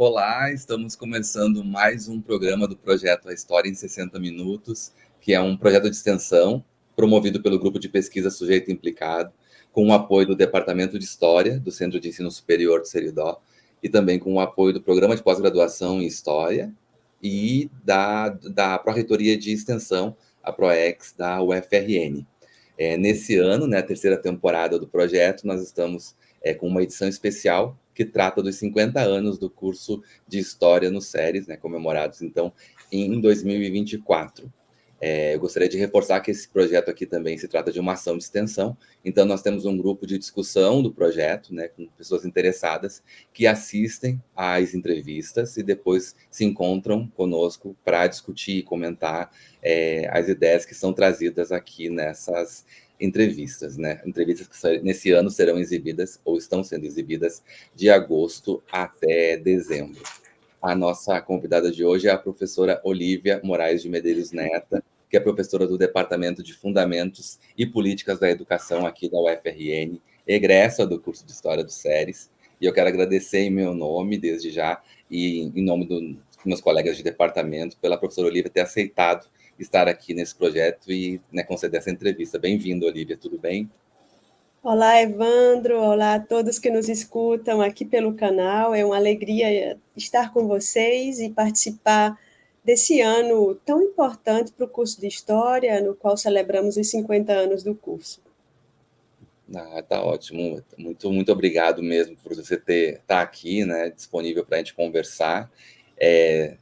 Olá, estamos começando mais um programa do projeto A História em 60 Minutos, que é um projeto de extensão promovido pelo Grupo de Pesquisa Sujeito Implicado, com o apoio do Departamento de História do Centro de Ensino Superior do Seridó e também com o apoio do Programa de Pós-Graduação em História e da Pró-Reitoria de Extensão, a PROEX, da UFRN. Nesse ano, né, a terceira temporada do projeto, nós estamos com uma edição especial que trata dos 50 anos do curso de História no SERES, né, comemorados, então, em 2024. Eu gostaria de reforçar que esse projeto aqui também se trata de uma ação de extensão, então nós temos um grupo de discussão do projeto, né, com pessoas interessadas que assistem às entrevistas e depois se encontram conosco para discutir e comentar as ideias que são trazidas aqui nessas entrevistas, né? Entrevistas que nesse ano serão exibidas ou estão sendo exibidas de agosto até dezembro. A nossa convidada de hoje é a professora Olívia Moraes de Medeiros Neta, que é professora do Departamento de Fundamentos e Políticas da Educação aqui da UFRN, egressa do curso de História do SERES, e eu quero agradecer em meu nome, desde já, e em nome dos meus colegas de departamento, pela professora Olívia ter aceitado estar aqui nesse projeto e, né, conceder essa entrevista. Bem-vindo, Olívia, tudo bem? Olá, Evandro. Olá a todos que nos escutam aqui pelo canal. É uma alegria estar com vocês e participar desse ano tão importante para o curso de História, no qual celebramos os 50 anos do curso. Tá ótimo. Muito obrigado mesmo por você estar aqui, né, disponível para a gente conversar.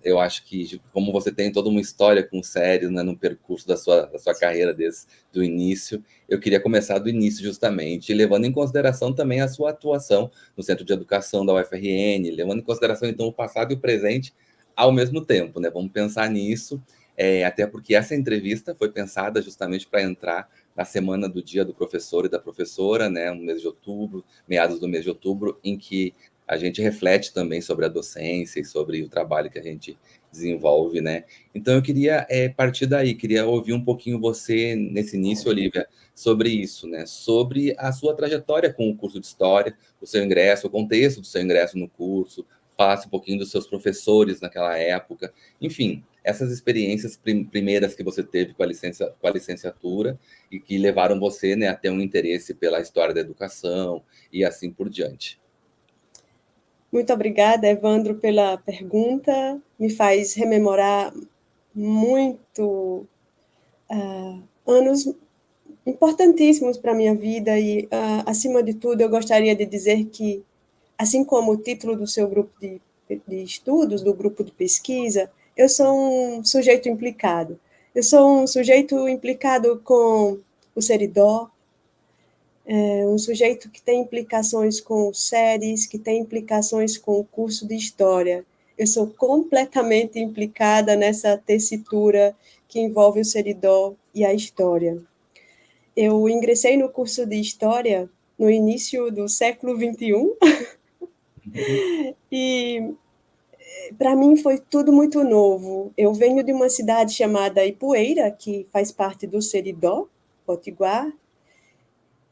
Eu acho que, como você tem toda uma história com o SERES, né, no percurso da sua carreira desde o início, eu queria começar do início justamente, levando em consideração também a sua atuação no Centro de Educação da UFRN, levando em consideração, então, o passado e o presente ao mesmo tempo, né? Vamos pensar nisso, até porque essa entrevista foi pensada justamente para entrar na semana do Dia do Professor e da Professora, né, no mês de outubro, meados do mês de outubro, em que a gente reflete também sobre a docência e sobre o trabalho que a gente desenvolve, né? Então eu queria partir daí, queria ouvir um pouquinho você nesse início, Olívia, sobre isso, né? Sobre a sua trajetória com o curso de História, o seu ingresso, o contexto do seu ingresso no curso, falasse um pouquinho dos seus professores naquela época, enfim, essas experiências primeiras que você teve com a licenciatura e que levaram você, né, a ter um interesse pela história da educação e assim por diante. Muito obrigada, Evandro, pela pergunta. Me faz rememorar muito anos importantíssimos para a minha vida e, acima de tudo, eu gostaria de dizer que, assim como o título do seu grupo de estudos, do grupo de pesquisa, eu sou um sujeito implicado. Eu sou um sujeito implicado com o Seridó, um sujeito que tem implicações com o SERES, que tem implicações com o curso de História. Eu sou completamente implicada nessa tessitura que envolve o Seridó e a História. Eu ingressei no curso de História no início do século XXI e para mim foi tudo muito novo. Eu venho de uma cidade chamada Ipueira, que faz parte do Seridó, Potiguar,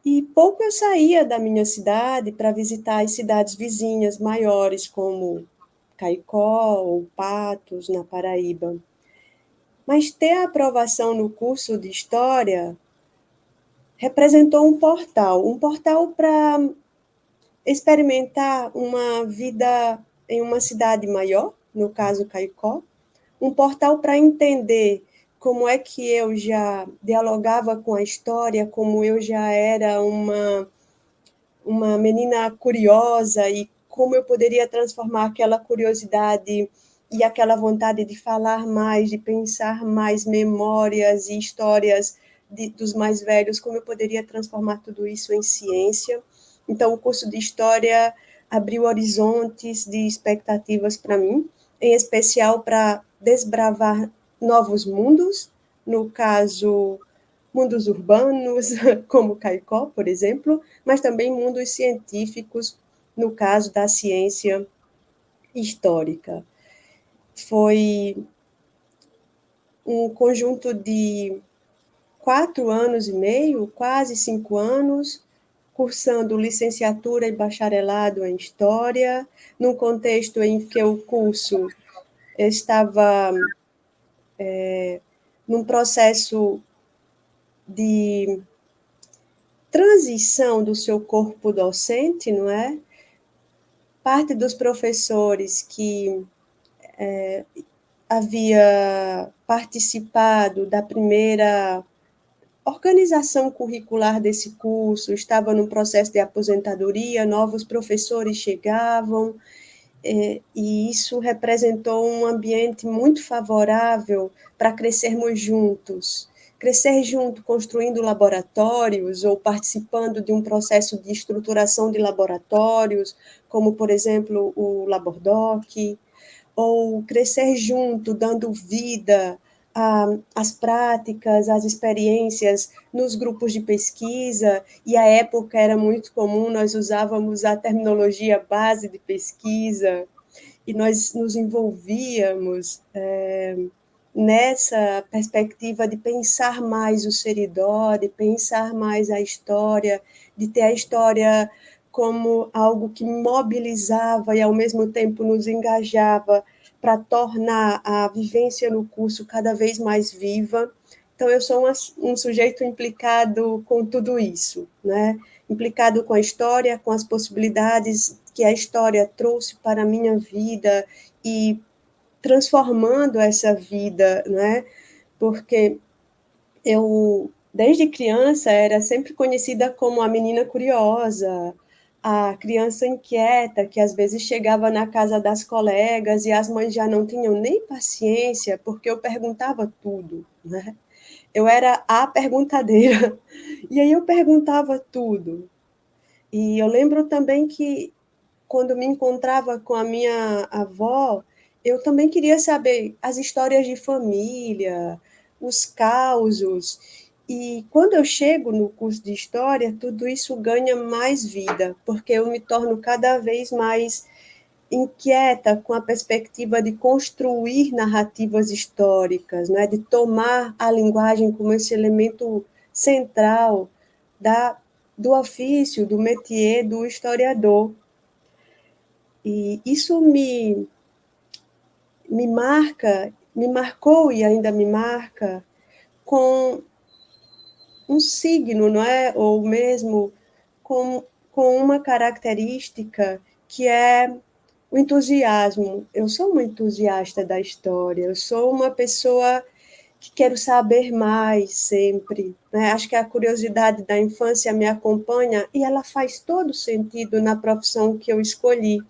e pouco eu saía da minha cidade para visitar as cidades vizinhas maiores, como Caicó ou Patos, na Paraíba. Mas ter a aprovação no curso de História representou um portal para experimentar uma vida em uma cidade maior, no caso Caicó, um portal para entender como é que eu já dialogava com a história, como eu já era uma menina curiosa e como eu poderia transformar aquela curiosidade e aquela vontade de falar mais, de pensar mais memórias e histórias dos mais velhos, como eu poderia transformar tudo isso em ciência. Então, o curso de História abriu horizontes de expectativas para mim, em especial para desbravar novos mundos, no caso, mundos urbanos, como Caicó, por exemplo, mas também mundos científicos, no caso da ciência histórica. Foi um conjunto de 4 anos e meio, quase 5 anos, cursando licenciatura e bacharelado em História, num contexto em que o curso estava num processo de transição do seu corpo docente, não é? Parte dos professores que havia participado da primeira organização curricular desse curso estava no processo de aposentadoria, novos professores chegavam, e isso representou um ambiente muito favorável para crescermos juntos. Crescer junto, construindo laboratórios ou participando de um processo de estruturação de laboratórios, como, por exemplo, o Labordoc, ou crescer junto, dando vida às práticas, às experiências nos grupos de pesquisa, e à época era muito comum, nós usávamos a terminologia base de pesquisa, e nós nos envolvíamos nessa perspectiva de pensar mais o seridó, de pensar mais a história, de ter a história como algo que mobilizava e, ao mesmo tempo, nos engajava para tornar a vivência no curso cada vez mais viva. Então, eu sou um sujeito implicado com tudo isso, né? Implicado com a história, com as possibilidades que a história trouxe para a minha vida e transformando essa vida, né? Porque eu, desde criança, era sempre conhecida como a menina curiosa, a criança inquieta, que às vezes chegava na casa das colegas e as mães já não tinham nem paciência, porque eu perguntava tudo, né? Eu era a perguntadeira, e aí eu perguntava tudo. E eu lembro também que, quando me encontrava com a minha avó, eu também queria saber as histórias de família, os causos. E quando eu chego no curso de História, tudo isso ganha mais vida, porque eu me torno cada vez mais inquieta com a perspectiva de construir narrativas históricas, né? De tomar a linguagem como esse elemento central do ofício, do métier do historiador. E isso me marcou e ainda me marca com um signo, não é? Ou mesmo com uma característica que é o entusiasmo. Eu sou uma entusiasta da história, eu sou uma pessoa que quero saber mais sempre, né? Acho que a curiosidade da infância me acompanha e ela faz todo sentido na profissão que eu escolhi,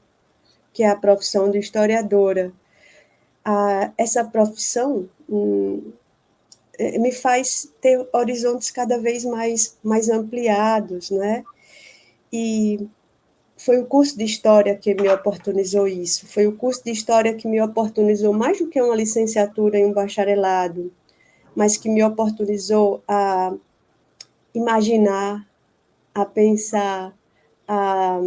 que é a profissão de historiadora. Essa profissão me faz ter horizontes cada vez mais ampliados, né? E foi o curso de História que me oportunizou isso, foi o curso de História que me oportunizou mais do que uma licenciatura e um bacharelado, mas que me oportunizou a imaginar, a pensar, a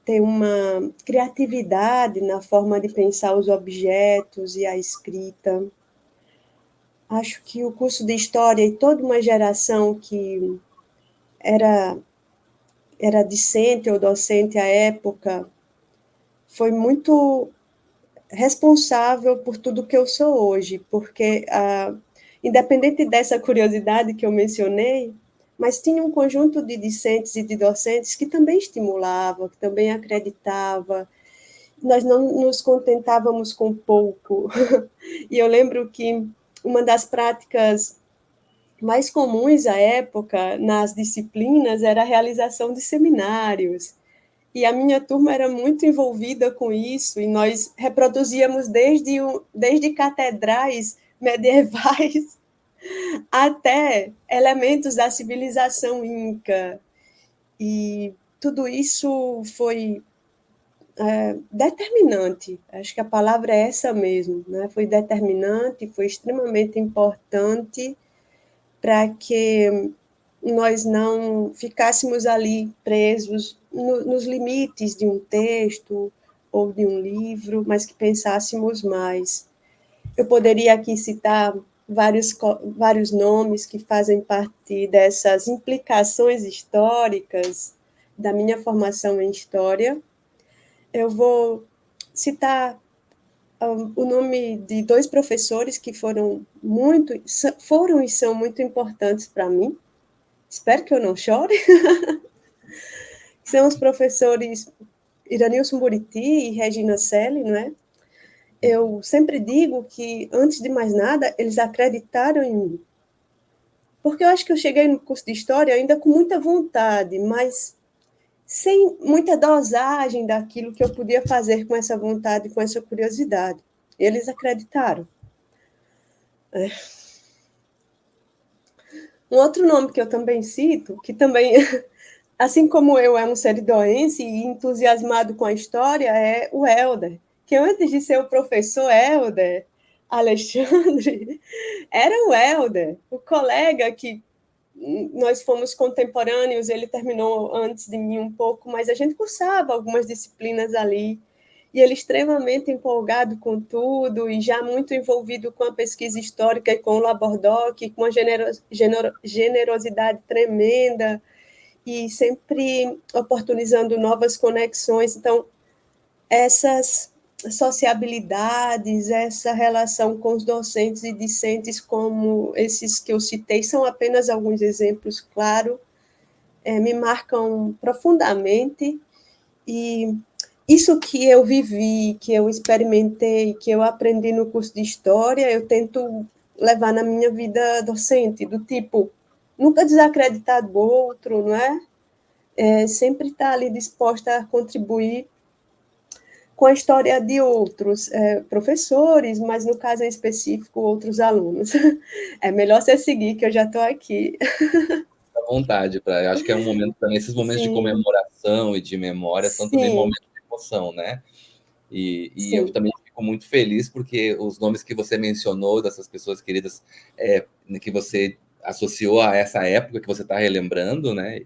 ter uma criatividade na forma de pensar os objetos e a escrita. Acho que o curso de História e toda uma geração que era discente ou docente à época foi muito responsável por tudo que eu sou hoje, porque, independente dessa curiosidade que eu mencionei, mas tinha um conjunto de discentes e de docentes que também estimulava, que também acreditava. Nós não nos contentávamos com pouco. E eu lembro que uma das práticas mais comuns à época nas disciplinas era a realização de seminários. E a minha turma era muito envolvida com isso, e nós reproduzíamos desde catedrais medievais até elementos da civilização inca. E tudo isso foi determinante, acho que a palavra é essa mesmo, né? Foi determinante, foi extremamente importante para que nós não ficássemos ali presos nos limites de um texto ou de um livro, mas que pensássemos mais. Eu poderia aqui citar vários nomes que fazem parte dessas implicações históricas da minha formação em História. Eu vou citar o nome de dois professores que foram e são muito importantes para mim. Espero que eu não chore. São os professores Iranilson Buriti e Regina Selle, não é? Eu sempre digo que, antes de mais nada, eles acreditaram em mim. Porque eu acho que eu cheguei no curso de História ainda com muita vontade, mas sem muita dosagem daquilo que eu podia fazer com essa vontade, com essa curiosidade. Eles acreditaram. Um outro nome que eu também cito, que também, assim como eu, é um seridoense e entusiasmado com a história, é o Helder, que antes de ser o professor Helder Alexandre, era o Helder, o colega que nós fomos contemporâneos, ele terminou antes de mim um pouco, mas a gente cursava algumas disciplinas ali, e ele extremamente empolgado com tudo, e já muito envolvido com a pesquisa histórica e com o Labordoc, com uma generosidade tremenda, e sempre oportunizando novas conexões. Então, essas sociabilidades, essa relação com os docentes e discentes, como esses que eu citei, são apenas alguns exemplos, claro, me marcam profundamente, e isso que eu vivi, que eu experimentei, que eu aprendi no curso de História, eu tento levar na minha vida docente, do tipo, nunca desacreditar do outro, não é? Sempre estar ali disposta a contribuir com a história de outros professores, mas no caso em específico, outros alunos. É melhor você seguir, que eu já estou aqui. À vontade, eu acho que é um momento também, esses momentos de Sim, comemoração e de memória são também sim, momentos de emoção, né? E eu sim. também fico muito feliz porque os nomes que você mencionou, dessas pessoas queridas, que você associou a essa época que você está relembrando, né?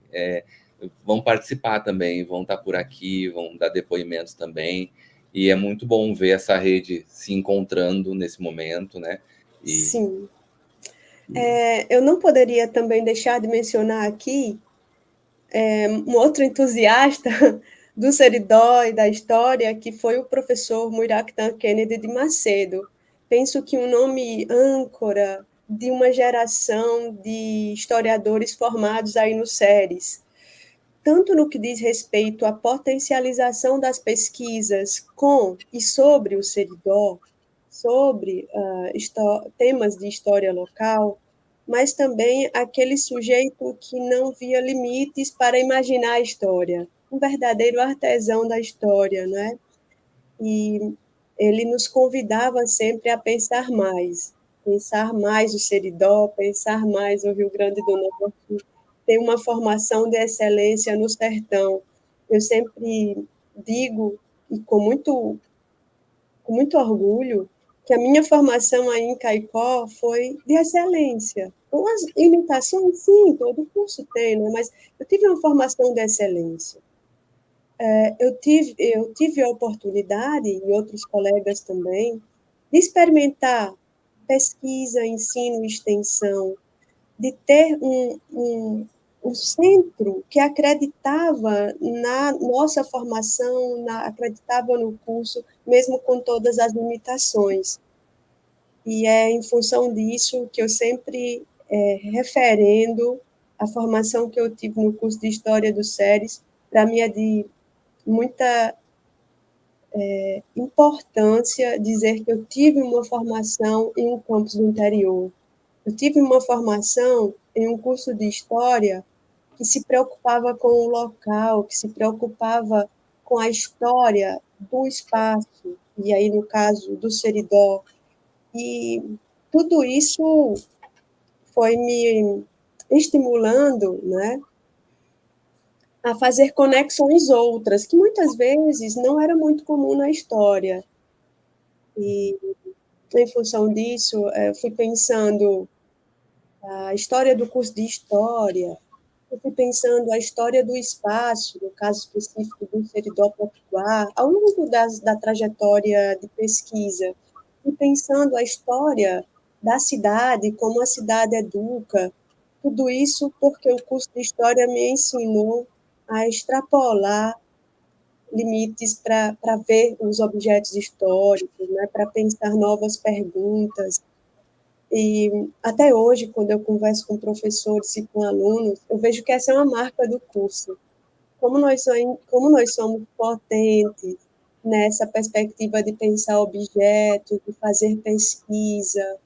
Vão participar também, vão estar por aqui, vão dar depoimentos também. E é muito bom ver essa rede se encontrando nesse momento, né? E, Sim. Eu não poderia também deixar de mencionar aqui um outro entusiasta do Seridó e da história, que foi o professor Muiractan Kennedy de Macedo. Penso que um nome âncora de uma geração de historiadores formados aí no SERES, tanto no que diz respeito à potencialização das pesquisas com e sobre o Seridó, sobre temas de história local, mas também aquele sujeito que não via limites para imaginar a história, um verdadeiro artesão da história, né? E ele nos convidava sempre a pensar mais o Seridó, pensar mais o Rio Grande do Norte, ter uma formação de excelência no sertão. Eu sempre digo, e com muito orgulho, que a minha formação aí em Caicó foi de excelência. Com as imitações, sim, todo curso tem, né? Mas eu tive uma formação de excelência. Eu tive a oportunidade, e outros colegas também, de experimentar pesquisa, ensino e extensão, de ter um centro que acreditava na nossa formação, acreditava no curso, mesmo com todas as limitações. E é em função disso que eu sempre referendo a formação que eu tive no curso de História do SERES, para mim é de muita importância dizer que eu tive uma formação em um campus do interior. Eu tive uma formação em um curso de História que se preocupava com o local, que se preocupava com a história do espaço, e aí, no caso, do Seridó. E tudo isso foi me estimulando, né, a fazer conexões outras, que muitas vezes não era muito comum na história. E, em função disso, fui pensando a história do curso de História, eu fui pensando a história do espaço, no caso específico do Seridó Potiguar, ao longo da trajetória de pesquisa, fui pensando a história da cidade, como a cidade educa, tudo isso porque o curso de História me ensinou a extrapolar limites para ver os objetos históricos, né, para pensar novas perguntas. E até hoje, quando eu converso com professores e com alunos, eu vejo que essa é uma marca do curso. Como nós somos potentes nessa perspectiva de pensar objetos, de fazer pesquisa,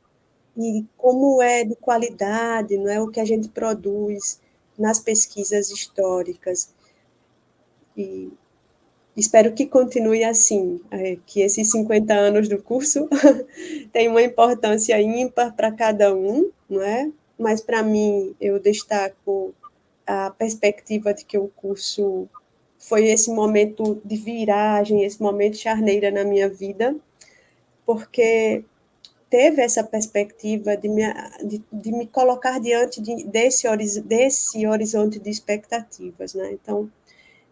e como é de qualidade, não é o que a gente produz nas pesquisas históricas. E espero que continue assim, que esses 50 anos do curso tenham uma importância ímpar para cada um, não é? Mas, para mim, eu destaco a perspectiva de que o curso foi esse momento de viragem, esse momento charneira na minha vida, porque teve essa perspectiva de me colocar diante desse horizonte de expectativas, né? Então,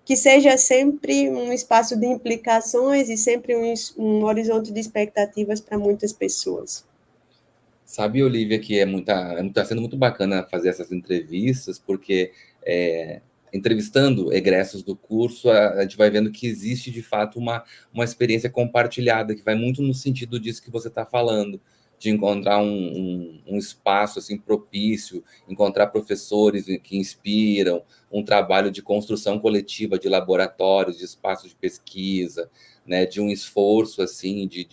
que seja sempre um espaço de implicações e sempre um horizonte de expectativas para muitas pessoas. Sabe, Olivia, que tá sendo muito bacana fazer essas entrevistas, porque entrevistando egressos do curso, a gente vai vendo que existe de fato uma experiência compartilhada, que vai muito no sentido disso que você está falando, de encontrar um espaço assim propício, encontrar professores que inspiram, um trabalho de construção coletiva de laboratórios, de espaços de pesquisa, né, de um esforço assim de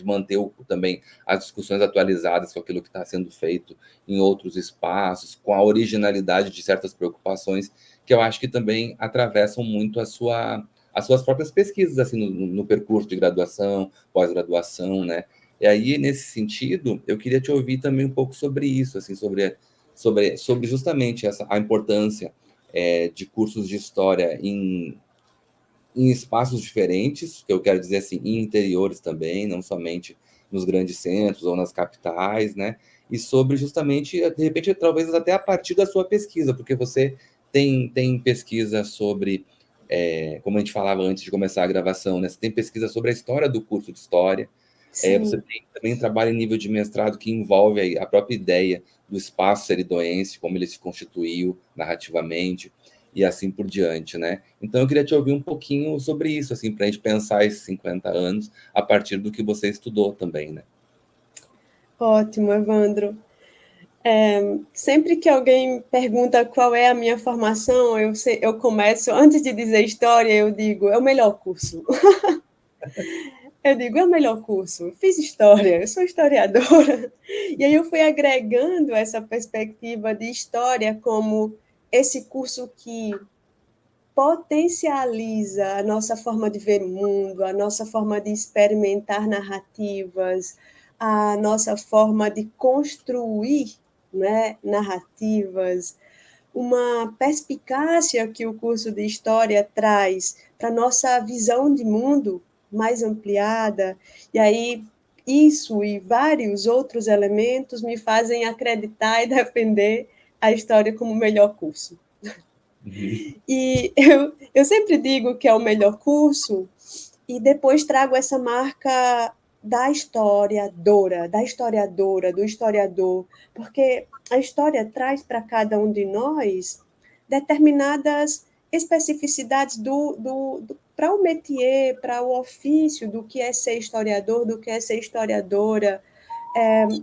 manter também as discussões atualizadas com aquilo que está sendo feito em outros espaços, com a originalidade de certas preocupações que eu acho que também atravessam muito as suas próprias pesquisas assim no percurso de graduação, pós-graduação, né? E aí nesse sentido, eu queria te ouvir também um pouco sobre isso, assim, sobre justamente a importância de cursos de história em espaços diferentes, que eu quero dizer assim, em interiores também, não somente nos grandes centros ou nas capitais, né? E sobre justamente, de repente, talvez até a partir da sua pesquisa, porque você tem pesquisa sobre, como a gente falava antes de começar a gravação, né? Você tem pesquisa sobre a história do curso de História, você Sim. tem também um trabalho em nível de mestrado que envolve aí a própria ideia do espaço seridoense, como ele se constituiu narrativamente, e assim por diante, né? Então eu queria te ouvir um pouquinho sobre isso, assim, para a gente pensar esses 50 anos a partir do que você estudou também, né? Ótimo, Evandro. Sempre que alguém pergunta qual é a minha formação, eu começo, antes de dizer história, eu digo, é o melhor curso. Eu digo, é o melhor curso. Fiz história, eu sou historiadora. E aí eu fui agregando essa perspectiva de história como esse curso que potencializa a nossa forma de ver o mundo, a nossa forma de experimentar narrativas, a nossa forma de construir, né, narrativas, uma perspicácia que o curso de História traz para a nossa visão de mundo mais ampliada, e aí isso e vários outros elementos me fazem acreditar e defender a história como o melhor curso. Uhum. E eu sempre digo que é o melhor curso, e depois trago essa marca da historiadora, do historiador, porque a história traz para cada um de nós determinadas especificidades para o métier, para o ofício do que é ser historiador, do que é ser historiadora,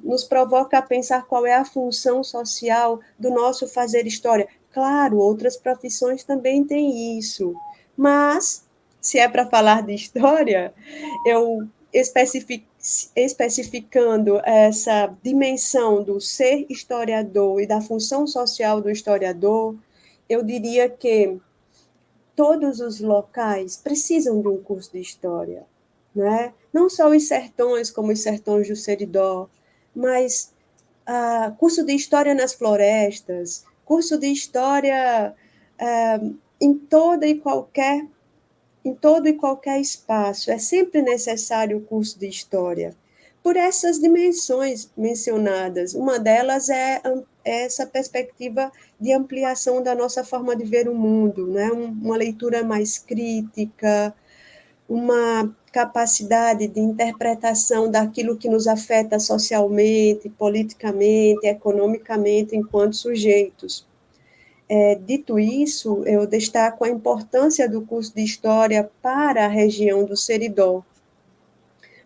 nos provoca a pensar qual é a função social do nosso fazer história. Claro, outras profissões também têm isso, mas se é para falar de história, eu especificando essa dimensão do ser historiador e da função social do historiador, eu diria que todos os locais precisam de um curso de história, né? Não só os sertões, como os sertões do Seridó, mas curso de história nas florestas, curso de história em toda e qualquer em todo e qualquer espaço. É sempre necessário o curso de história, por essas dimensões mencionadas. Uma delas é essa perspectiva de ampliação da nossa forma de ver o mundo, né? Uma leitura mais crítica, uma capacidade de interpretação daquilo que nos afeta socialmente, politicamente, economicamente, enquanto sujeitos. Dito isso, eu destaco a importância do curso de História para a região do Seridó,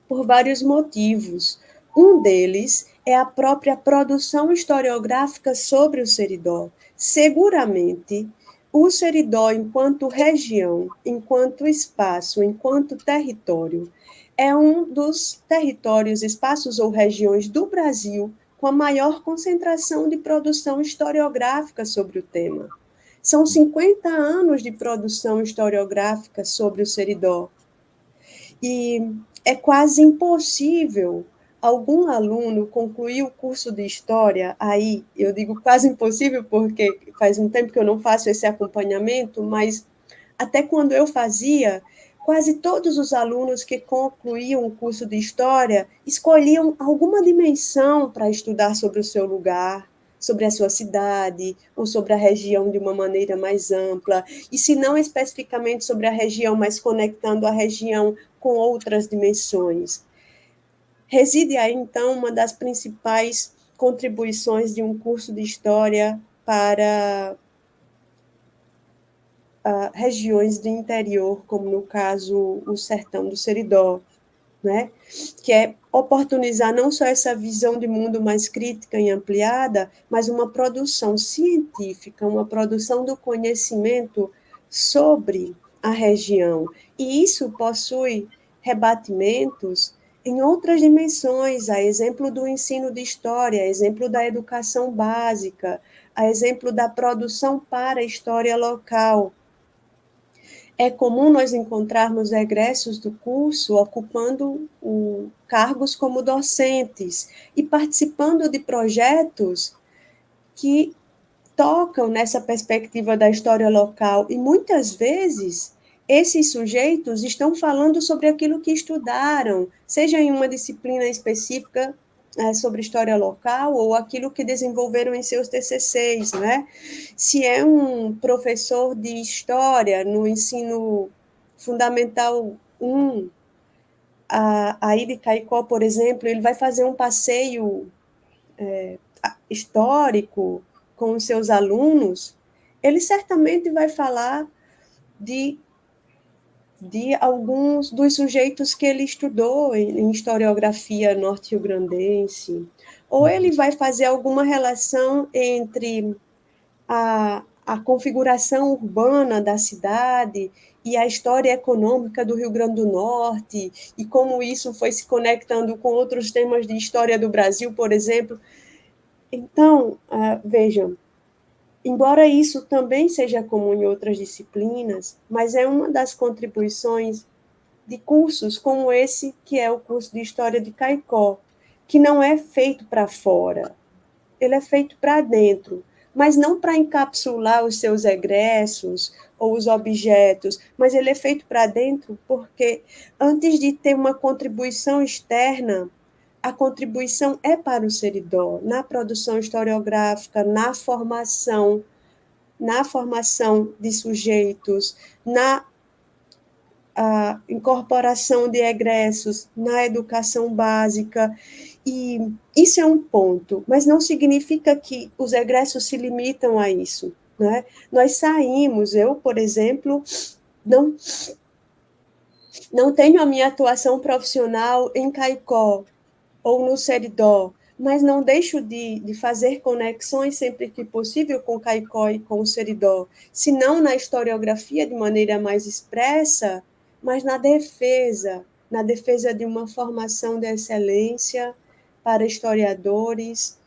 por vários motivos. Um deles é a própria produção historiográfica sobre o Seridó. Seguramente, o Seridó, enquanto região, enquanto espaço, enquanto território, é um dos territórios, espaços ou regiões do Brasil com a maior concentração de produção historiográfica sobre o tema. São 50 anos de produção historiográfica sobre o Seridó. E é quase impossível algum aluno concluir o curso de História, aí eu digo quase impossível porque faz um tempo que eu não faço esse acompanhamento, mas até quando eu fazia, quase todos os alunos que concluíam o curso de História escolhiam alguma dimensão para estudar sobre o seu lugar, sobre a sua cidade, ou sobre a região de uma maneira mais ampla, e se não especificamente sobre a região, mas conectando a região com outras dimensões. Reside aí, então, uma das principais contribuições de um curso de História para regiões do interior, como no caso o sertão do Seridó, né? Que é oportunizar não só essa visão de mundo mais crítica e ampliada, mas uma produção científica, uma produção do conhecimento sobre a região. E isso possui rebatimentos em outras dimensões, a exemplo do ensino de história, a exemplo da educação básica, a exemplo da produção para a história local. É comum nós encontrarmos egressos do curso ocupando cargos como docentes e participando de projetos que tocam nessa perspectiva da história local. E muitas vezes esses sujeitos estão falando sobre aquilo que estudaram, seja em uma disciplina específica sobre história local ou aquilo que desenvolveram em seus TCCs, né? Se é um professor de história no ensino fundamental 1, aí de Caicó, por exemplo, ele vai fazer um passeio histórico com os seus alunos, ele certamente vai falar de alguns dos sujeitos que ele estudou em historiografia norte-riograndense, ou ele vai fazer alguma relação entre a configuração urbana da cidade e a história econômica do Rio Grande do Norte, e como isso foi se conectando com outros temas de história do Brasil, por exemplo. Então, vejam, embora isso também seja comum em outras disciplinas, mas é uma das contribuições de cursos como esse, que é o curso de História de Caicó, que não é feito para fora, ele é feito para dentro, mas não para encapsular os seus egressos ou os objetos, mas ele é feito para dentro porque, antes de ter uma contribuição externa, a contribuição é para o Seridó, na produção historiográfica, na formação de sujeitos, na a incorporação de egressos na educação básica, e isso é um ponto, mas não significa que os egressos se limitam a isso, né? Nós saímos, eu, por exemplo, não tenho a minha atuação profissional em Caicó ou no Seridó, mas não deixo de fazer conexões sempre que possível com Caicó e com o Seridó, se não na historiografia de maneira mais expressa, mas na defesa de uma formação de excelência para historiadores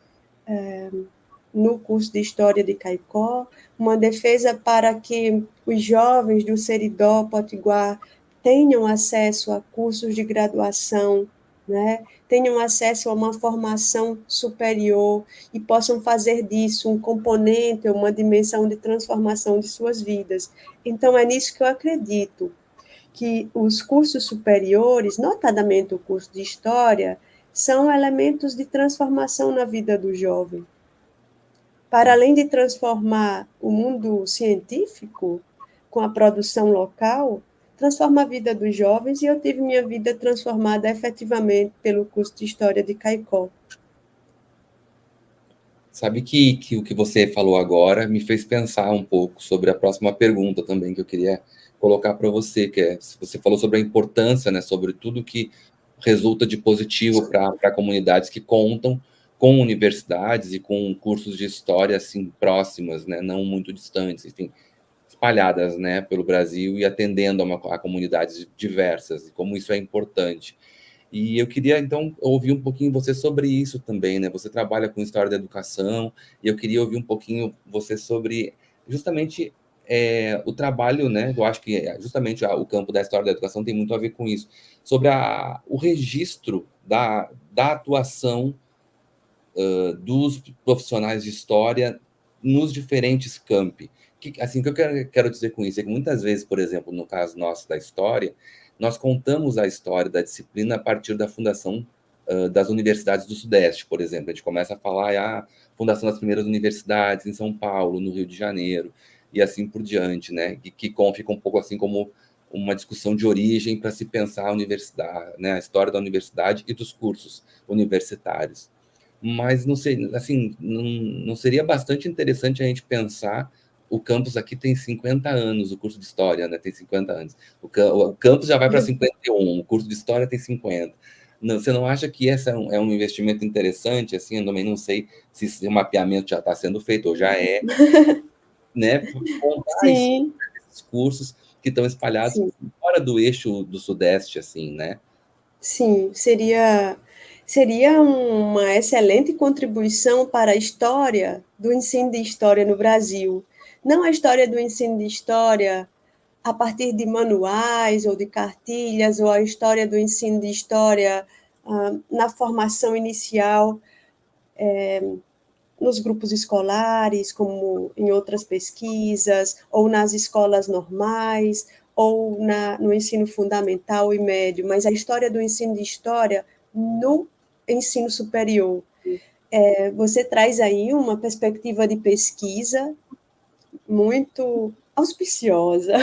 no curso de História de Caicó, uma defesa para que os jovens do Seridó, Potiguar, tenham acesso a cursos de graduação, né? Tenham acesso a uma formação superior e possam fazer disso um componente, uma dimensão de transformação de suas vidas. Então, é nisso que eu acredito, que os cursos superiores, notadamente o curso de História, são elementos de transformação na vida do jovem. Para além de transformar o mundo científico com a produção local, transforma a vida dos jovens, e eu tive minha vida transformada efetivamente pelo curso de História de Caicó. Sabe que o que você falou agora me fez pensar um pouco sobre a próxima pergunta também que eu queria colocar para você, que é, você falou sobre a importância, né, sobre tudo que resulta de positivo para comunidades que contam com universidades e com cursos de história assim próximas, né, não muito distantes, enfim, espalhadas, né, pelo Brasil e atendendo a comunidades diversas, e como isso é importante. E eu queria, então, ouvir um pouquinho você sobre isso também, né? Você trabalha com história da educação, e eu queria ouvir um pouquinho você sobre justamente o trabalho, né? Eu acho que justamente o campo da história da educação tem muito a ver com isso, sobre o registro da atuação dos profissionais de história nos diferentes campi. Assim, o que eu quero dizer com isso é que muitas vezes, por exemplo, no caso nosso da história, nós contamos a história da disciplina a partir da fundação das universidades do Sudeste, por exemplo. A gente começa a falar a fundação das primeiras universidades em São Paulo, no Rio de Janeiro, e assim por diante, né? Que fica um pouco assim como uma discussão de origem para se pensar a universidade, né? A história da universidade e dos cursos universitários. Mas não sei, assim, não seria bastante interessante a gente pensar o campus aqui tem 50 anos, o curso de história, né? Tem 50 anos. O campus já vai para 51, o curso de história tem 50. Não, você não acha que esse é um investimento interessante? Assim, eu também não sei se o mapeamento já está sendo feito ou já é, né? Contar Sim, esses cursos que estão espalhados sim, fora do eixo do Sudeste, assim, né? sim, seria uma excelente contribuição para a história do ensino de história no Brasil. Não a história do ensino de história a partir de manuais ou de cartilhas, ou a história do ensino de história na formação inicial, nos grupos escolares, como em outras pesquisas, ou nas escolas normais, ou no ensino fundamental e médio, mas a história do ensino de história no ensino superior. Você traz aí uma perspectiva de pesquisa muito auspiciosa,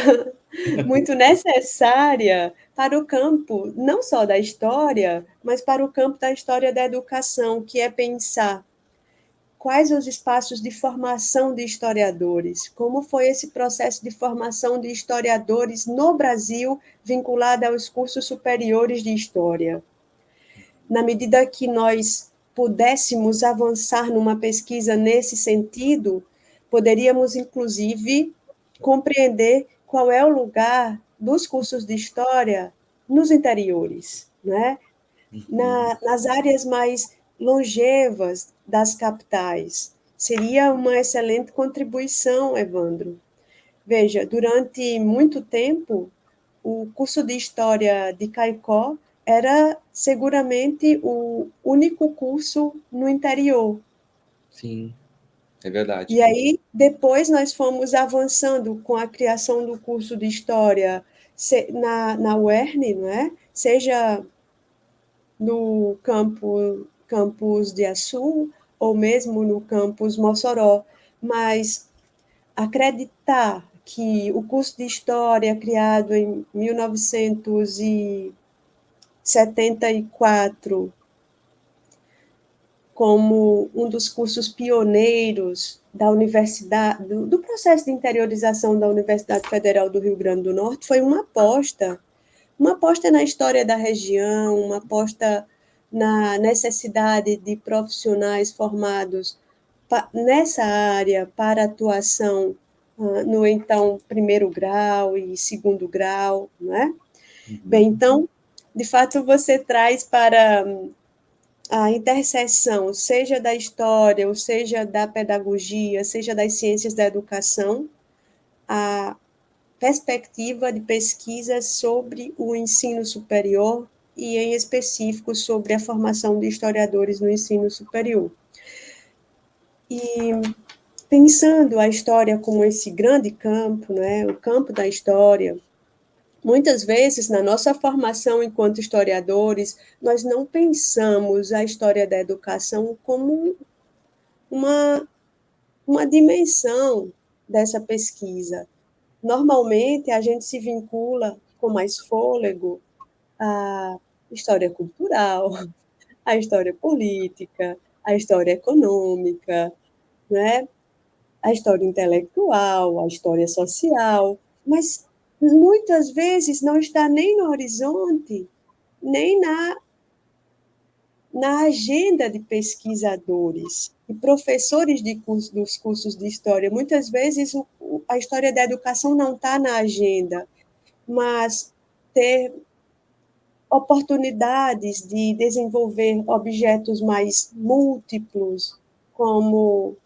muito necessária para o campo, não só da história, mas para o campo da história da educação, que é pensar quais os espaços de formação de historiadores, como foi esse processo de formação de historiadores no Brasil vinculado aos cursos superiores de história. Na medida que nós pudéssemos avançar numa pesquisa nesse sentido, poderíamos, inclusive, compreender qual é o lugar dos cursos de história nos interiores, né? Nas áreas mais longevas das capitais. Seria uma excelente contribuição, Evandro. Veja, durante muito tempo, o curso de História de Caicó era seguramente o único curso no interior. Sim, é verdade. E aí, depois nós fomos avançando com a criação do curso de História na UERN, não é? Seja no campus de Açu ou mesmo no campus Mossoró. Mas acreditar que o curso de História, criado em 1974, como um dos cursos pioneiros da universidade, do processo de interiorização da Universidade Federal do Rio Grande do Norte, foi uma aposta na história da região, uma aposta na necessidade de profissionais formados nessa área para atuação no então primeiro grau e segundo grau, não é? Bem, então, de fato, você traz para a interseção, seja da história, ou seja da pedagogia, seja das ciências da educação, a perspectiva de pesquisa sobre o ensino superior e, em específico, sobre a formação de historiadores no ensino superior. E pensando a história como esse grande campo, né, o campo da história, muitas vezes na nossa formação enquanto historiadores, nós não pensamos a história da educação como uma, uma dimensão dessa pesquisa. Normalmente, a gente se vincula com mais fôlego à história cultural, à história política, a história econômica, né? A história intelectual, a história social, mas muitas vezes não está nem no horizonte, nem na agenda de pesquisadores e professores dos cursos de história. Muitas vezes a história da educação não está na agenda, mas ter oportunidades de desenvolver objetos mais múltiplos, como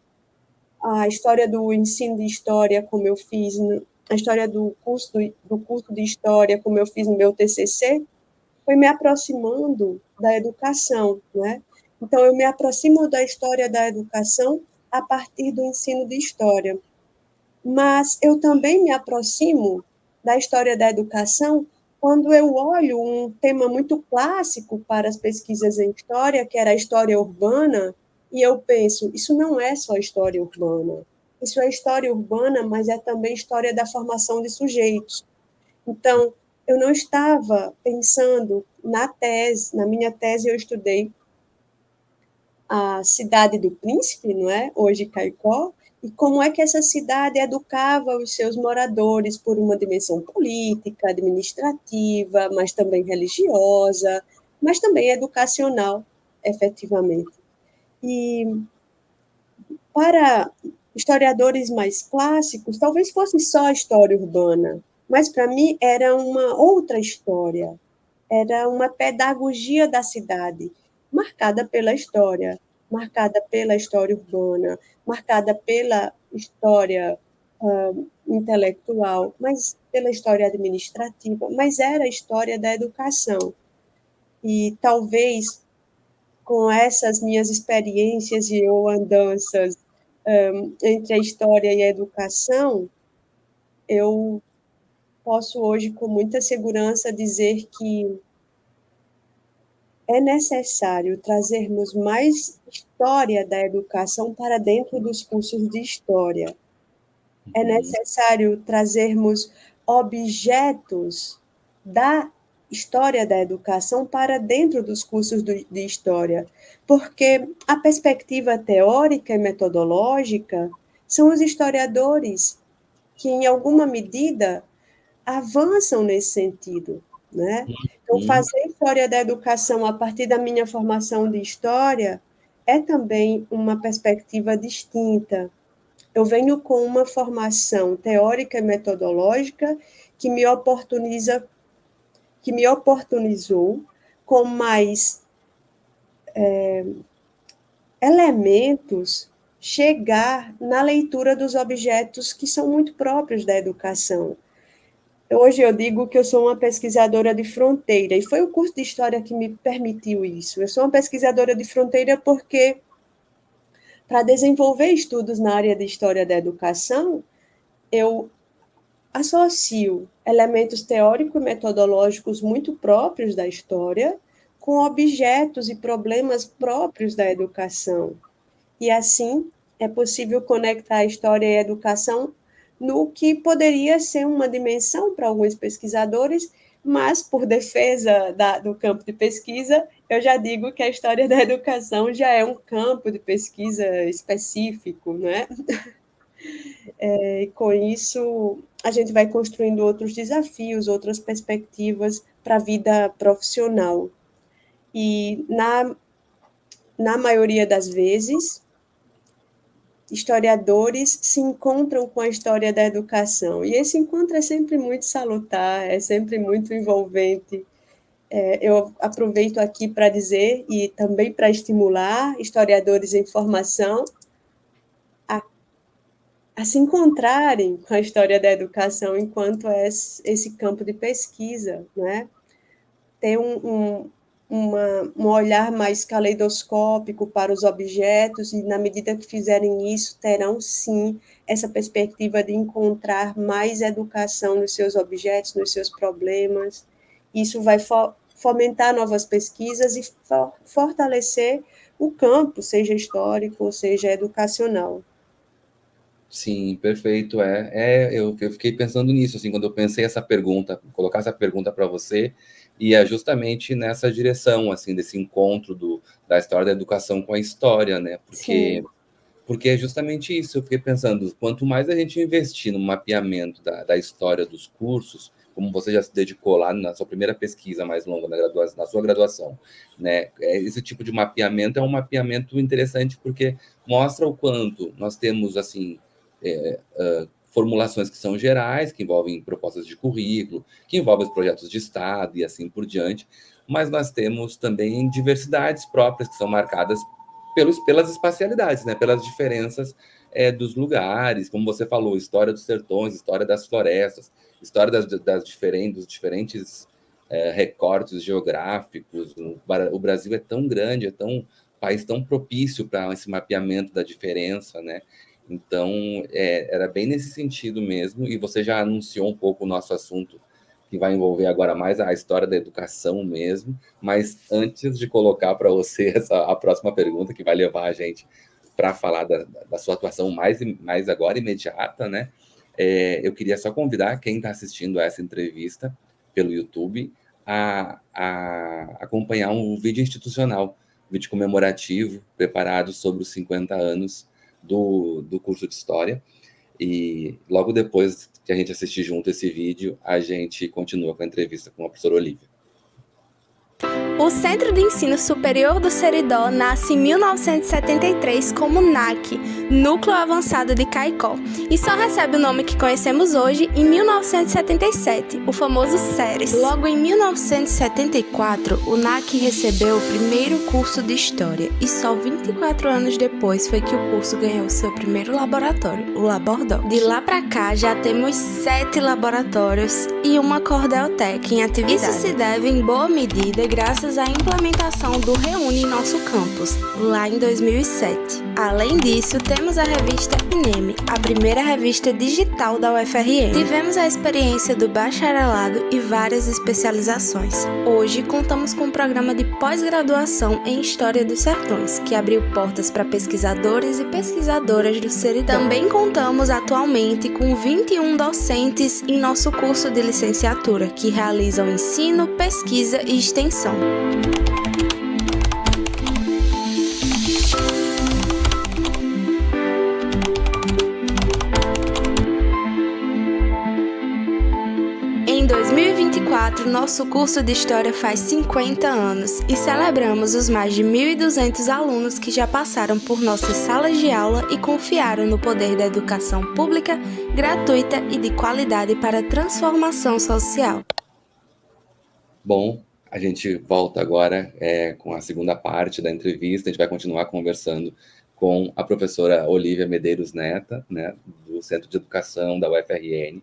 a história do ensino de história, como eu fiz, a história do curso de história, como eu fiz no meu TCC, foi me aproximando da educação, né? Então, eu me aproximo da história da educação a partir do ensino de história. Mas eu também me aproximo da história da educação quando eu olho um tema muito clássico para as pesquisas em história, que era a história urbana, e eu penso, isso não é só história urbana. Isso é história urbana, mas é também história da formação de sujeitos. Então, eu não estava pensando na minha tese eu estudei a cidade do Príncipe, não é? Hoje Caicó, e como é que essa cidade educava os seus moradores por uma dimensão política, administrativa, mas também religiosa, mas também educacional, efetivamente. E para historiadores mais clássicos, talvez fosse só a história urbana, mas para mim era uma outra história, era uma pedagogia da cidade, marcada pela história urbana, marcada pela história intelectual, mas pela história administrativa, mas era a história da educação. E talvez com essas minhas experiências e ou andanças entre a história e a educação, eu posso hoje com muita segurança dizer que é necessário trazermos mais história da educação para dentro dos cursos de história. É necessário trazermos objetos da história da educação para dentro dos cursos de história, porque a perspectiva teórica e metodológica são os historiadores que, em alguma medida, avançam nesse sentido, né? Então, fazer história da educação a partir da minha formação de história é também uma perspectiva distinta. Eu venho com uma formação teórica e metodológica que me oportunizou com mais elementos chegar na leitura dos objetos que são muito próprios da educação. Hoje eu digo que eu sou uma pesquisadora de fronteira, e foi o curso de História que me permitiu isso. Eu sou uma pesquisadora de fronteira porque, para desenvolver estudos na área de História da Educação, eu associo elementos teóricos e metodológicos muito próprios da história com objetos e problemas próprios da educação. E, assim, é possível conectar a história e a educação no que poderia ser uma dimensão para alguns pesquisadores, mas, por defesa do campo de pesquisa, eu já digo que a história da educação já é um campo de pesquisa específico, né? E, com isso, a gente vai construindo outros desafios, outras perspectivas para a vida profissional. E, na maioria das vezes, historiadores se encontram com a história da educação. E esse encontro é sempre muito salutar, é sempre muito envolvente. Eu aproveito aqui para dizer, e também para estimular historiadores em formação a se encontrarem com a história da educação enquanto esse campo de pesquisa, né? Ter um olhar mais caleidoscópico para os objetos, e, na medida que fizerem isso, terão, sim, essa perspectiva de encontrar mais educação nos seus objetos, nos seus problemas. Isso vai fomentar novas pesquisas e fortalecer o campo, seja histórico ou seja educacional. Sim, perfeito. Eu fiquei pensando nisso, assim, quando eu pensei essa pergunta, colocar essa pergunta para você, e é justamente nessa direção, assim, desse encontro da história da educação com a história, né? Sim, Porque é justamente isso. Eu fiquei pensando, quanto mais a gente investir no mapeamento da história dos cursos, como você já se dedicou lá na sua primeira pesquisa mais longa na sua graduação, né? Esse tipo de mapeamento é um mapeamento interessante porque mostra o quanto nós temos, assim, formulações que são gerais, que envolvem propostas de currículo, que envolvem os projetos de Estado e assim por diante, mas nós temos também diversidades próprias que são marcadas pelas espacialidades, né? Pelas diferenças dos lugares, como você falou, história dos sertões, história das florestas, história dos diferentes recortes geográficos. O Brasil é tão grande, é tão país tão propício para esse mapeamento da diferença, né? Então, era bem nesse sentido mesmo, e você já anunciou um pouco o nosso assunto, que vai envolver agora mais a história da educação mesmo, mas antes de colocar para você a próxima pergunta, que vai levar a gente para falar da sua atuação mais agora imediata, né? Eu queria só convidar quem está assistindo a essa entrevista pelo YouTube a acompanhar um vídeo institucional, um vídeo comemorativo preparado sobre os 50 anos do curso de História. E logo depois que a gente assistir junto esse vídeo, a gente continua com a entrevista com a professora Olivia. O Centro de Ensino Superior do Seridó nasce em 1973 como NAC, Núcleo Avançado de Caicó, e só recebe o nome que conhecemos hoje em 1977, o famoso SERES. Logo em 1974, o NAC recebeu o primeiro curso de História, e só 24 anos depois foi que o curso ganhou seu primeiro laboratório, o Labordoc. De lá pra cá, já temos 7 laboratórios e uma Cordeltec em atividade. Isso se deve, em boa medida, graças à implementação do Reúne em nosso campus, lá em 2007. Além disso, temos a revista INEM, a primeira revista digital da UFRN. Tivemos a experiência do bacharelado e várias especializações. Hoje, contamos com um programa de pós-graduação em História dos Sertões, que abriu portas para pesquisadores e pesquisadoras do Seridó. Também contamos atualmente com 21 docentes em nosso curso de licenciatura, que realizam ensino, pesquisa e extensão. Em 2024, nosso curso de História faz 50 anos e celebramos os mais de 1.200 alunos que já passaram por nossas salas de aula e confiaram no poder da educação pública, gratuita e de qualidade para a transformação social. Bom, a gente volta agora com a segunda parte da entrevista. A gente vai continuar conversando com a professora Olivia Medeiros Neta, né, do Centro de Educação da UFRN.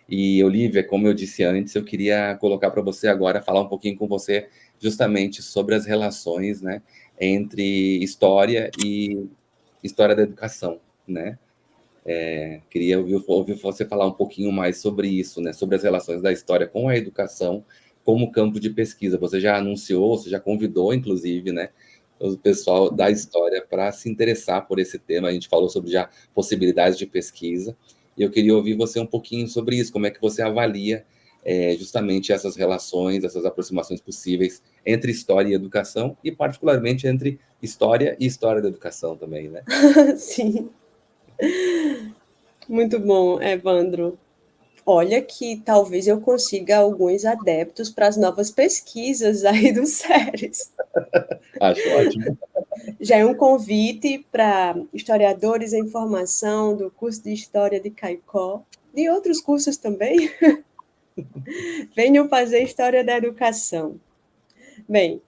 E, Olivia, como eu disse antes, eu queria colocar para você agora, falar um pouquinho com você justamente sobre as relações, né, entre história e história da educação, né? Queria ouvir você falar um pouquinho mais sobre isso, né, sobre as relações da história com a educação como campo de pesquisa. Você já anunciou, você já convidou, inclusive, né, o pessoal da história para se interessar por esse tema. A gente falou sobre já possibilidades de pesquisa, e eu queria ouvir você um pouquinho sobre isso, como é que você avalia justamente essas relações, essas aproximações possíveis entre história e educação, e particularmente entre história e história da educação também, né? sim. Muito bom, Evandro. Olha que talvez eu consiga alguns adeptos para as novas pesquisas aí do SERES. Acho ótimo. Já é um convite para historiadores em formação do curso de História de Caicó, de outros cursos também. Venham fazer História da Educação. Bem,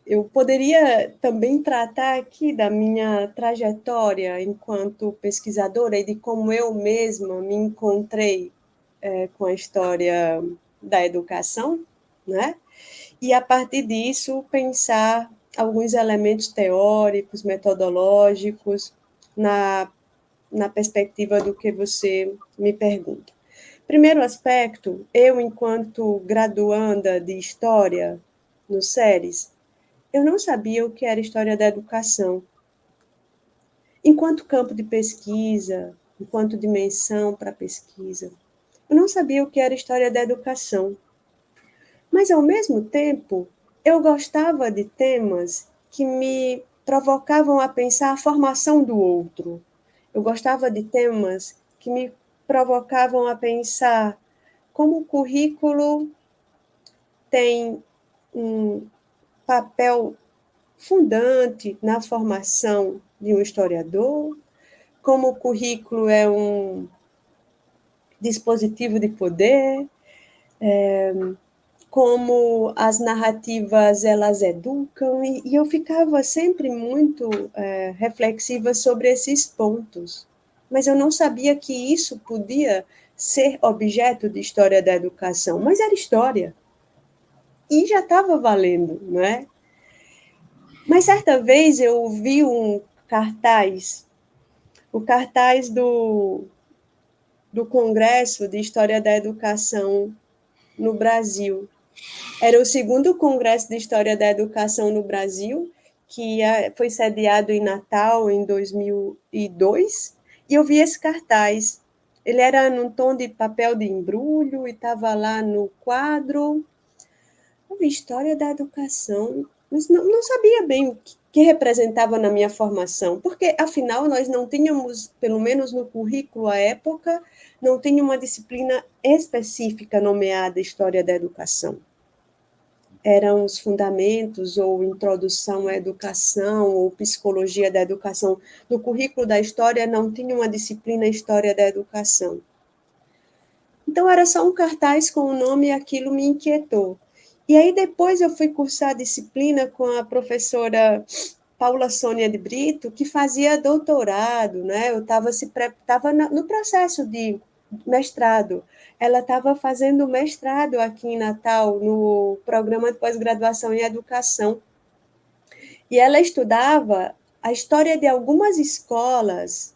eu poderia também tratar aqui da minha trajetória enquanto pesquisadora e de como eu mesma me encontrei com a história da educação, né? E, a partir disso, pensar alguns elementos teóricos, metodológicos, na perspectiva do que você me pergunta. Primeiro aspecto, eu, enquanto graduanda de História no SERES, eu não sabia o que era História da Educação. enquanto campo de pesquisa, enquanto dimensão para pesquisa. Eu não sabia o que era história da educação. Mas, ao mesmo tempo, eu gostava de temas que me provocavam a pensar a formação do outro. Eu gostava de temas que me provocavam a pensar como o currículo tem um papel fundante na formação de um historiador, como o currículo é um dispositivo de poder, como as narrativas elas educam, e eu ficava sempre muito reflexiva sobre esses pontos. Mas eu não sabia que isso podia ser objeto de história da educação, mas era história. E já estava valendo, não é? Mas certa vez eu vi um cartaz, o cartaz do Congresso de História da Educação no Brasil. Era o segundo Congresso de História da Educação no Brasil, que foi sediado em Natal em 2002, e eu vi esse cartaz. Ele era num tom de papel de embrulho e estava lá no quadro. Eu vi História da Educação, mas não sabia bem o que representava na minha formação, porque, afinal, nós não tínhamos, pelo menos no currículo à época, não tinha uma disciplina específica nomeada História da Educação. Eram os fundamentos, ou introdução à educação, ou psicologia da educação. No currículo da história não tinha uma disciplina História da Educação. Então, era só um cartaz com o nome e aquilo me inquietou. E aí, depois, eu fui cursar a disciplina com a professora Paula Sônia de Brito, que fazia doutorado, né? Eu estava no processo de mestrado. Ela estava fazendo mestrado aqui em Natal, no programa de pós-graduação em educação. E ela estudava a história de algumas escolas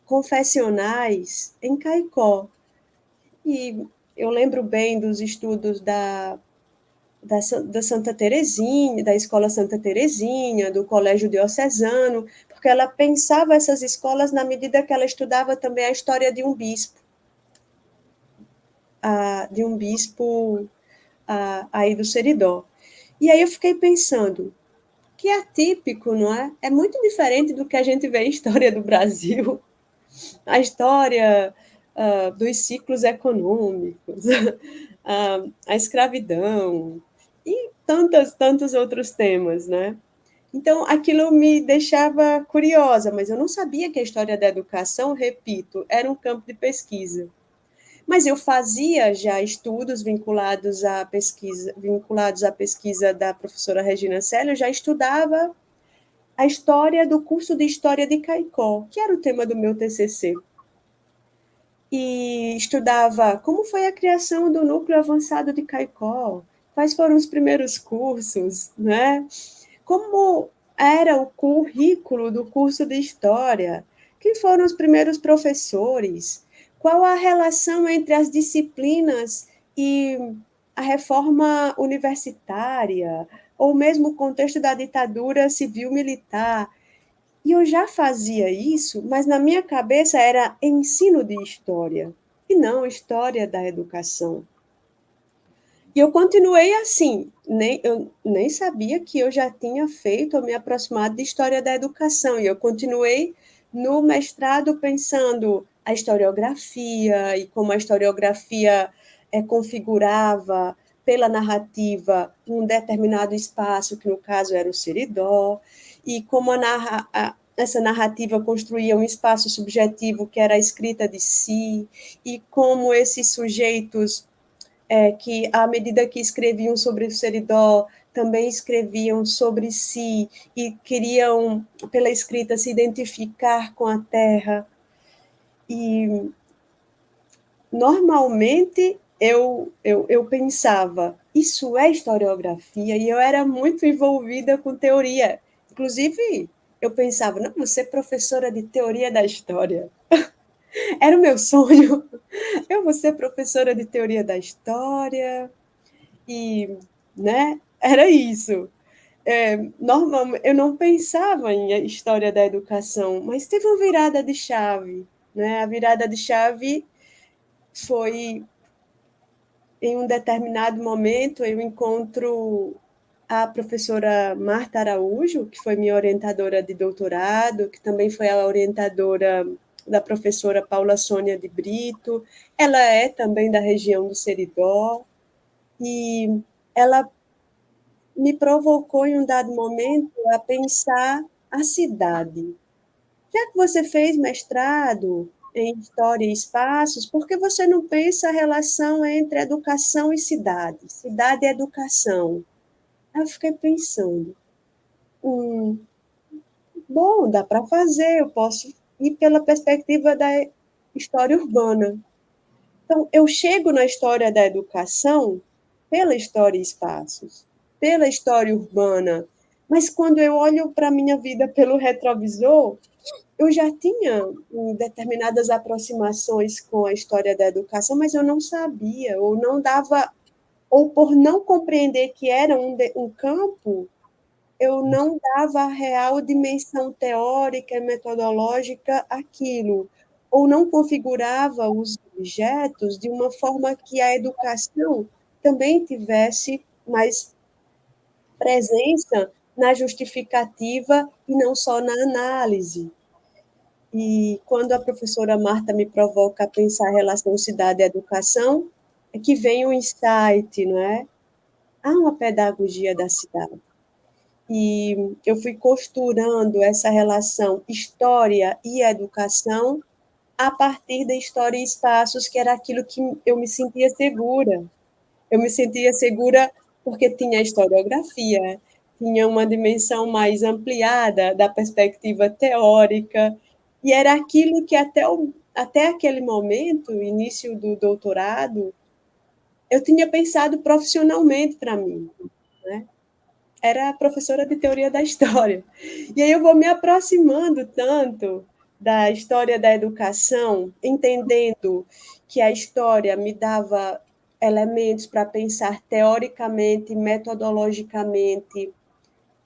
confessionais em Caicó. E eu lembro bem dos estudos da Santa Terezinha, da Escola Santa Terezinha, do Colégio Diocesano, porque ela pensava essas escolas na medida que ela estudava também a história de um bispo. Aí do Seridó. E aí eu fiquei pensando, que é atípico, não é? É muito diferente do que a gente vê em história do Brasil, a história dos ciclos econômicos, a escravidão, e tantos outros temas, né? Então, aquilo me deixava curiosa, mas eu não sabia que a história da educação, repito, era um campo de pesquisa. Mas eu fazia já estudos vinculados à pesquisa da professora Regina Célio, eu já estudava a história do curso de História de Caicó, que era o tema do meu TCC. E estudava como foi a criação do núcleo avançado de Caicó, quais foram os primeiros cursos, né? Como era o currículo do curso de História, quem foram os primeiros professores, qual a relação entre as disciplinas e a reforma universitária, ou mesmo o contexto da ditadura civil-militar. E eu já fazia isso, mas na minha cabeça era ensino de história, e não história da educação. E eu continuei assim, eu nem sabia que eu já tinha feito ou me aproximado de história da educação, e eu continuei no mestrado pensando a historiografia e como a historiografia configurava pela narrativa um determinado espaço, que no caso era o Seridó, e como essa narrativa construía um espaço subjetivo que era a escrita de si, e como esses sujeitos que, à medida que escreviam sobre o Seridó, também escreviam sobre si e queriam, pela escrita, se identificar com a terra. E, normalmente, eu pensava, isso é historiografia, e eu era muito envolvida com teoria. Inclusive, eu pensava, não, vou ser professora de teoria da história. Era o meu sonho. Eu vou ser professora de teoria da história. E, né, era isso. normalmente, eu não pensava em história da educação, mas teve uma virada de chave, né? A virada de chave foi em um determinado momento, eu encontro a professora Marta Araújo, que foi minha orientadora de doutorado, que também foi a orientadora da professora Paula Sônia de Brito. Ela é também da região do Seridó, e ela me provocou em um dado momento a pensar a cidade. Já que você fez mestrado em História e Espaços, por que você não pensa a relação entre educação e cidade? Cidade e educação. Aí eu fiquei pensando, bom, dá para fazer, eu posso ir pela perspectiva da história urbana. Então, eu chego na história da educação pela história e espaços, pela história urbana, mas quando eu olho para a minha vida pelo retrovisor, eu já tinha determinadas aproximações com a história da educação, mas eu não sabia, ou não dava, ou por não compreender que era um campo, eu não dava a real dimensão teórica e metodológica àquilo, ou não configurava os objetos de uma forma que a educação também tivesse mais presença na justificativa e não só na análise. E quando a professora Marta me provoca a pensar a relação cidade e educação, é que vem o insight, não é? Há uma pedagogia da cidade. E eu fui costurando essa relação história e educação a partir da história e espaços, que era aquilo que eu me sentia segura. Eu me sentia segura porque tinha historiografia, tinha uma dimensão mais ampliada da perspectiva teórica, e era aquilo que até aquele momento, início do doutorado, eu tinha pensado profissionalmente para mim, né? Era professora de teoria da história. E aí eu vou me aproximando tanto da história da educação, entendendo que a história me dava elementos para pensar teoricamente, metodologicamente,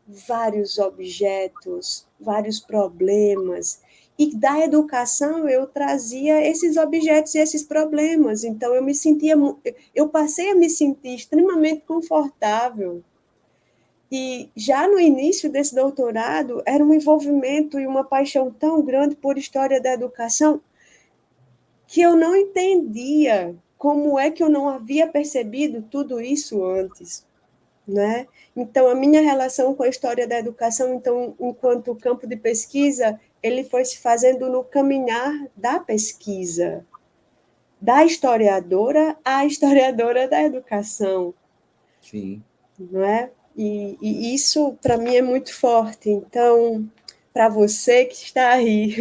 vários objetos, vários problemas. E da educação eu trazia esses objetos e esses problemas. Então eu passei a me sentir extremamente confortável. E já no início desse doutorado, era um envolvimento e uma paixão tão grande por história da educação que eu não entendia como é que eu não havia percebido tudo isso antes, né? Então, a minha relação com a história da educação, então, enquanto campo de pesquisa, ele foi se fazendo no caminhar da pesquisa, da historiadora à historiadora da educação. Sim. Não é? E isso, para mim, é muito forte. Então, para você que está aí,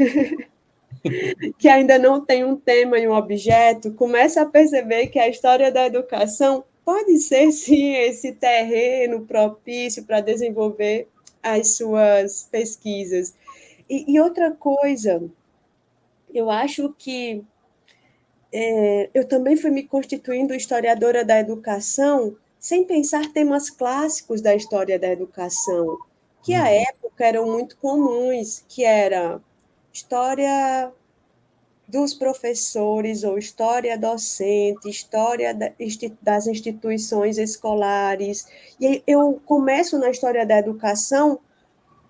que ainda não tem um tema e um objeto, começa a perceber que a história da educação pode ser, sim, esse terreno propício para desenvolver as suas pesquisas. E outra coisa, eu acho que eu também fui me constituindo historiadora da educação sem pensar temas clássicos da história da educação, que à época eram muito comuns, que era história dos professores ou história docente, história das instituições escolares. E eu começo na história da educação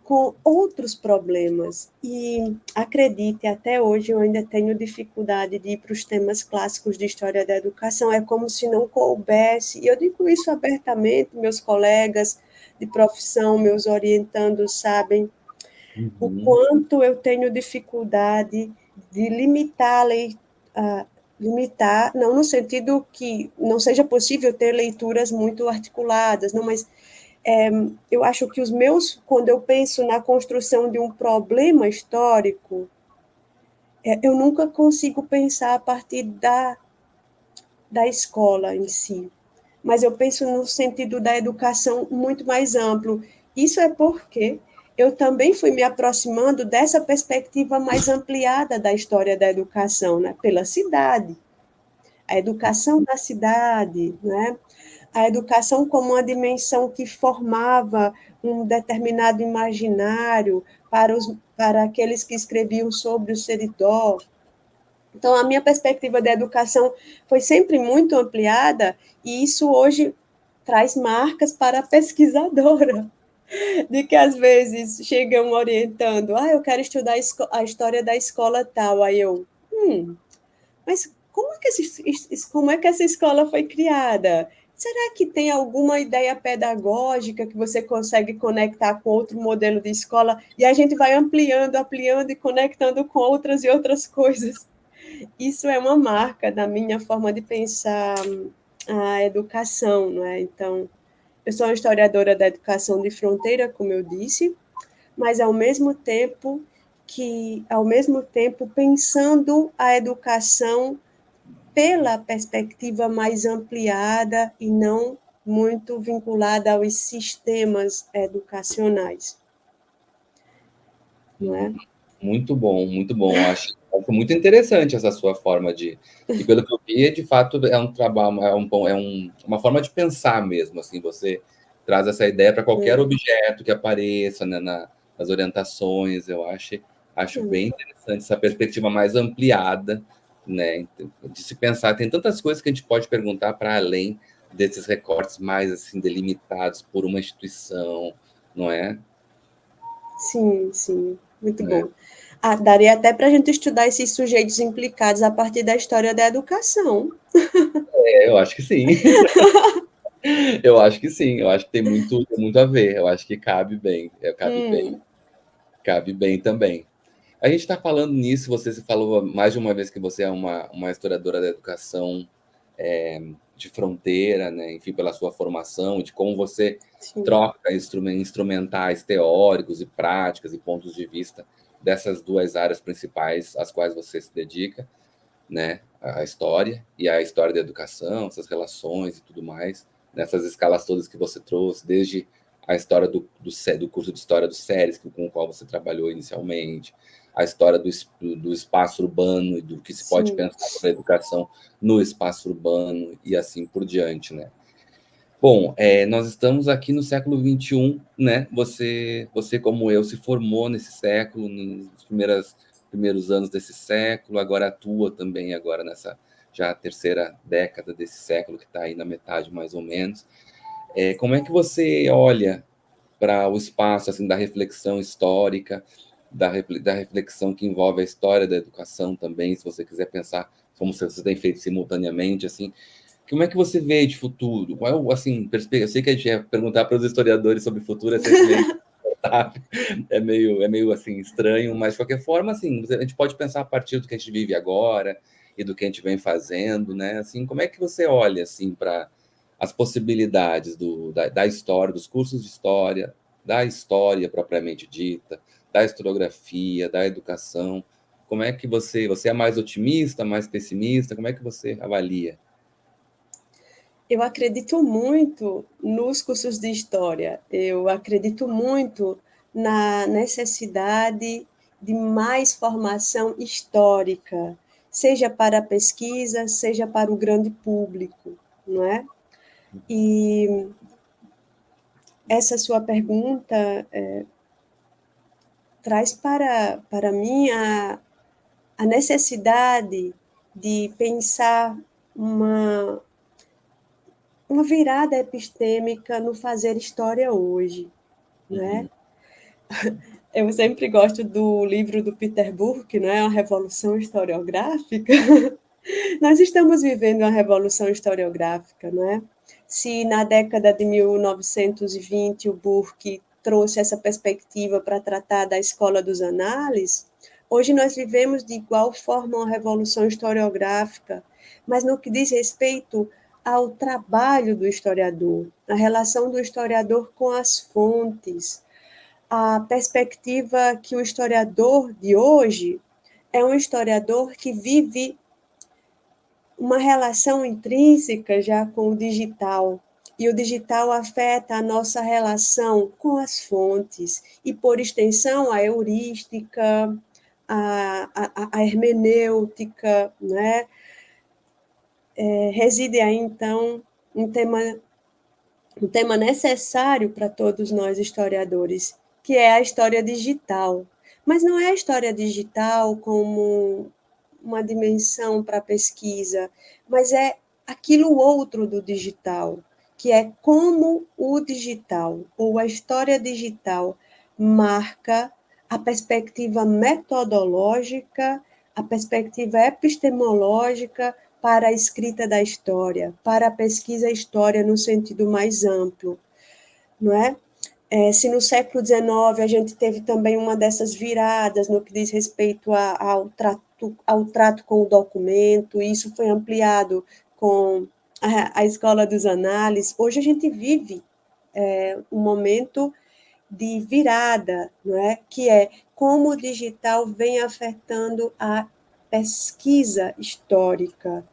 com outros problemas. E acredite, até hoje eu ainda tenho dificuldade de ir para os temas clássicos de história da educação. É como se não coubesse. E eu digo isso abertamente, meus colegas de profissão, meus orientandos sabem o quanto eu tenho dificuldade de limitar limitar, não no sentido que não seja possível ter leituras muito articuladas, não, mas eu acho que quando eu penso na construção de um problema histórico, eu nunca consigo pensar a partir da escola em si, mas eu penso no sentido da educação muito mais amplo. Isso é porque eu também fui me aproximando dessa perspectiva mais ampliada da história da educação, né? Pela cidade, a educação da cidade, né? a educação como uma dimensão que formava um determinado imaginário para aqueles que escreviam sobre o Seridó. Então, a minha perspectiva da educação foi sempre muito ampliada, e isso hoje traz marcas para a pesquisadora, de que às vezes chegam orientando, eu quero estudar a história da escola tal, aí eu, mas como é que essa escola foi criada? Será que tem alguma ideia pedagógica que você consegue conectar com outro modelo de escola? E a gente vai ampliando, ampliando e conectando com outras e outras coisas. Isso é uma marca da minha forma de pensar a educação, não é? Então, eu sou uma historiadora da educação de fronteira, como eu disse, mas ao mesmo tempo pensando a educação pela perspectiva mais ampliada e não muito vinculada aos sistemas educacionais. Não é? Muito bom, muito bom. Acho muito interessante essa sua forma de... E pelo que eu vi, de fato, é um trabalho, uma forma de pensar mesmo, assim, você traz essa ideia para qualquer objeto que apareça, né, nas orientações. Eu acho bem interessante essa perspectiva mais ampliada, né, de se pensar. Tem tantas coisas que a gente pode perguntar para além desses recortes mais assim delimitados por uma instituição, não é? Sim, muito bom. Daria até para a gente estudar esses sujeitos implicados a partir da história da educação. Eu acho que sim. Eu acho que sim, eu acho que tem muito a ver, eu acho que cabe bem, cabe bem também. A gente está falando nisso, você se falou mais de uma vez que você é uma historiadora da educação de fronteira, né? Enfim, pela sua formação, de como você troca instrumentais teóricos e práticas e pontos de vista dessas duas áreas principais às quais você se dedica, né? A história e a história da educação, essas relações e tudo mais, nessas escalas todas que você trouxe, desde a história do curso de História do SERES, com o qual você trabalhou inicialmente, a história do espaço urbano e do que se pode pensar sobre a educação no espaço urbano e assim por diante, né? Bom, nós estamos aqui no século XXI, né? Você, como eu, se formou nesse século, nos primeiros anos desse século, agora atua também agora nessa já terceira década desse século, que está aí na metade mais ou menos. Como é que você olha para o espaço assim da reflexão histórica, da reflexão que envolve a história da educação também, se você quiser pensar como você tem feito simultaneamente, assim, como é que você vê de futuro? Qual assim, eu sei que a gente ia perguntar para os historiadores sobre o futuro, é meio assim estranho, mas de qualquer forma, assim, a gente pode pensar a partir do que a gente vive agora e do que a gente vem fazendo, né? Assim, como é que você olha assim para as possibilidades da história, dos cursos de história, da história propriamente dita, da historiografia, da educação? Como é que você é mais otimista, mais pessimista? Como é que você avalia? Eu acredito muito nos cursos de história, eu acredito muito na necessidade de mais formação histórica, seja para a pesquisa, seja para o grande público, não é? E essa sua pergunta traz para mim a necessidade de pensar uma virada epistêmica no fazer história hoje, né? Eu sempre gosto do livro do Peter Burke, né? A Revolução Historiográfica. Nós estamos vivendo uma revolução historiográfica, não é? Se na década de 1920 o Burke trouxe essa perspectiva para tratar da escola dos análises, hoje nós vivemos de igual forma uma revolução historiográfica, mas no que diz respeito ao trabalho do historiador, a relação do historiador com as fontes, a perspectiva que o historiador de hoje é um historiador que vive uma relação intrínseca já com o digital, e o digital afeta a nossa relação com as fontes, e por extensão a heurística, a hermenêutica, né? Reside aí, então, um tema um tema necessário para todos nós historiadores, que é a história digital. Mas não é a história digital como uma dimensão para a pesquisa, mas é aquilo outro do digital, que é como o digital ou a história digital marca a perspectiva metodológica, a perspectiva epistemológica para a escrita da história, para a pesquisa história no sentido mais amplo, não é? Se no século XIX a gente teve também uma dessas viradas no que diz respeito ao trato com o documento, e isso foi ampliado com a Escola dos Análises, hoje a gente vive um momento de virada, não é? Que é como o digital vem afetando a pesquisa histórica.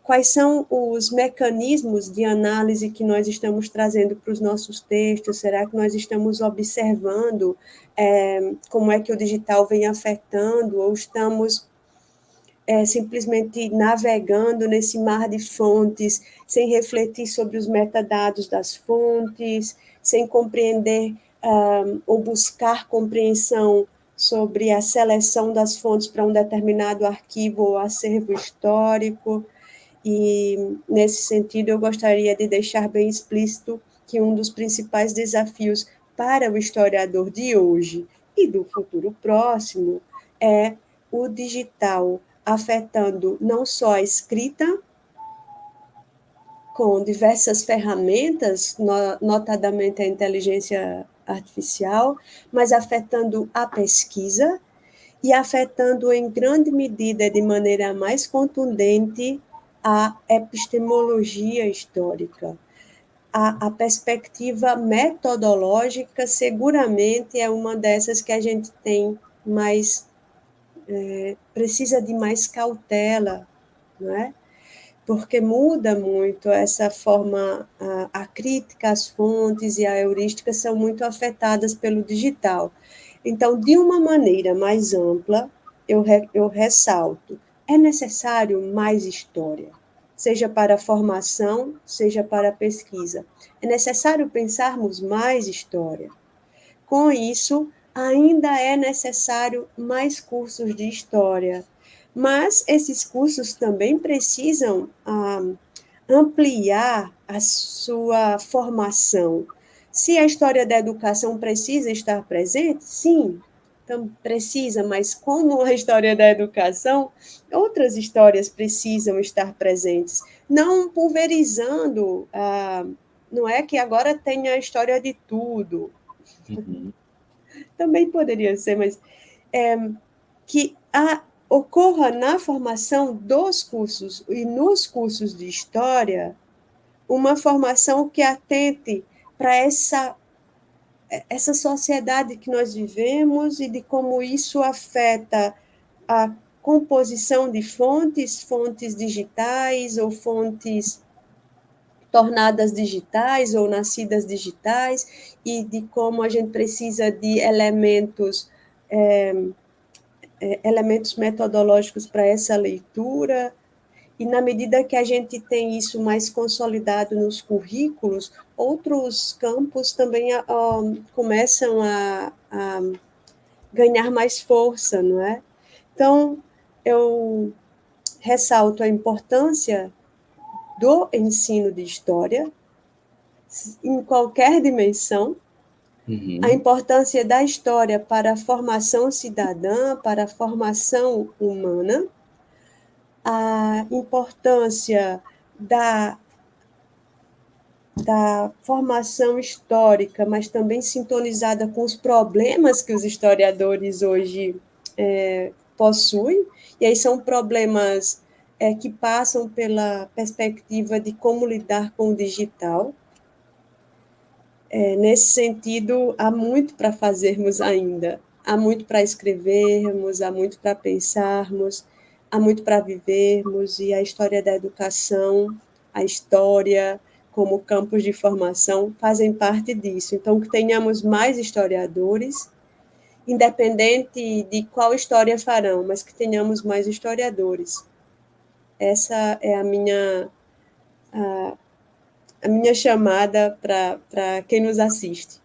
Quais são os mecanismos de análise que nós estamos trazendo para os nossos textos? Será que nós estamos observando como é que o digital vem afetando, ou estamos simplesmente navegando nesse mar de fontes, sem refletir sobre os metadados das fontes, sem compreender ou buscar compreensão sobre a seleção das fontes para um determinado arquivo ou acervo histórico? E, nesse sentido, eu gostaria de deixar bem explícito que um dos principais desafios para o historiador de hoje e do futuro próximo é o digital afetando não só a escrita, com diversas ferramentas, notadamente a inteligência artificial, mas afetando a pesquisa e afetando em grande medida, de maneira mais contundente, a epistemologia histórica. A perspectiva metodológica seguramente é uma dessas que a gente tem mais, precisa de mais cautela, não é? Porque muda muito essa forma, a crítica às fontes e a heurística são muito afetadas pelo digital. Então, de uma maneira mais ampla, eu ressalto, é necessário mais história, seja para a formação, seja para a pesquisa. É necessário pensarmos mais história. Com isso, ainda é necessário mais cursos de história, mas esses cursos também precisam ampliar a sua formação. Se a história da educação precisa estar presente, sim, então precisa, mas como a história da educação, outras histórias precisam estar presentes, não pulverizando, não é que agora tem a história de tudo. Uhum. Também poderia ser, mas que ocorra na formação dos cursos e nos cursos de história uma formação que atente para essa sociedade que nós vivemos e de como isso afeta a composição de fontes digitais ou fontes tornadas digitais ou nascidas digitais, e de como a gente precisa de elementos metodológicos para essa leitura, e na medida que a gente tem isso mais consolidado nos currículos, outros campos também começam a ganhar mais força, não é? Então, eu ressalto a importância do ensino de história, em qualquer dimensão, a importância da história para a formação cidadã, para a formação humana, a importância da formação histórica, mas também sintonizada com os problemas que os historiadores hoje possuem, e aí são problemas que passam pela perspectiva de como lidar com o digital. Nesse sentido, há muito para fazermos ainda, há muito para escrevermos, há muito para pensarmos, há muito para vivermos, e a história da educação, a história como campos de formação fazem parte disso. Então, que tenhamos mais historiadores, independente de qual história farão, mas que tenhamos mais historiadores. Essa é a minha a minha chamada para quem nos assiste.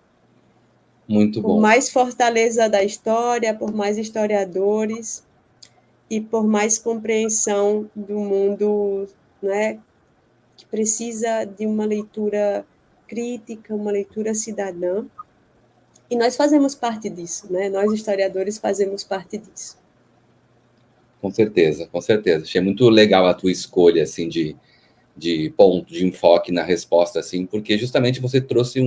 Muito bom. Por mais fortaleza da história, por mais historiadores e por mais compreensão do mundo, né, que precisa de uma leitura crítica, uma leitura cidadã. E nós fazemos parte disso, né? Nós, historiadores, fazemos parte disso. Com certeza, com certeza. Achei muito legal a tua escolha, assim, de ponto, de enfoque na resposta, assim, porque justamente você trouxe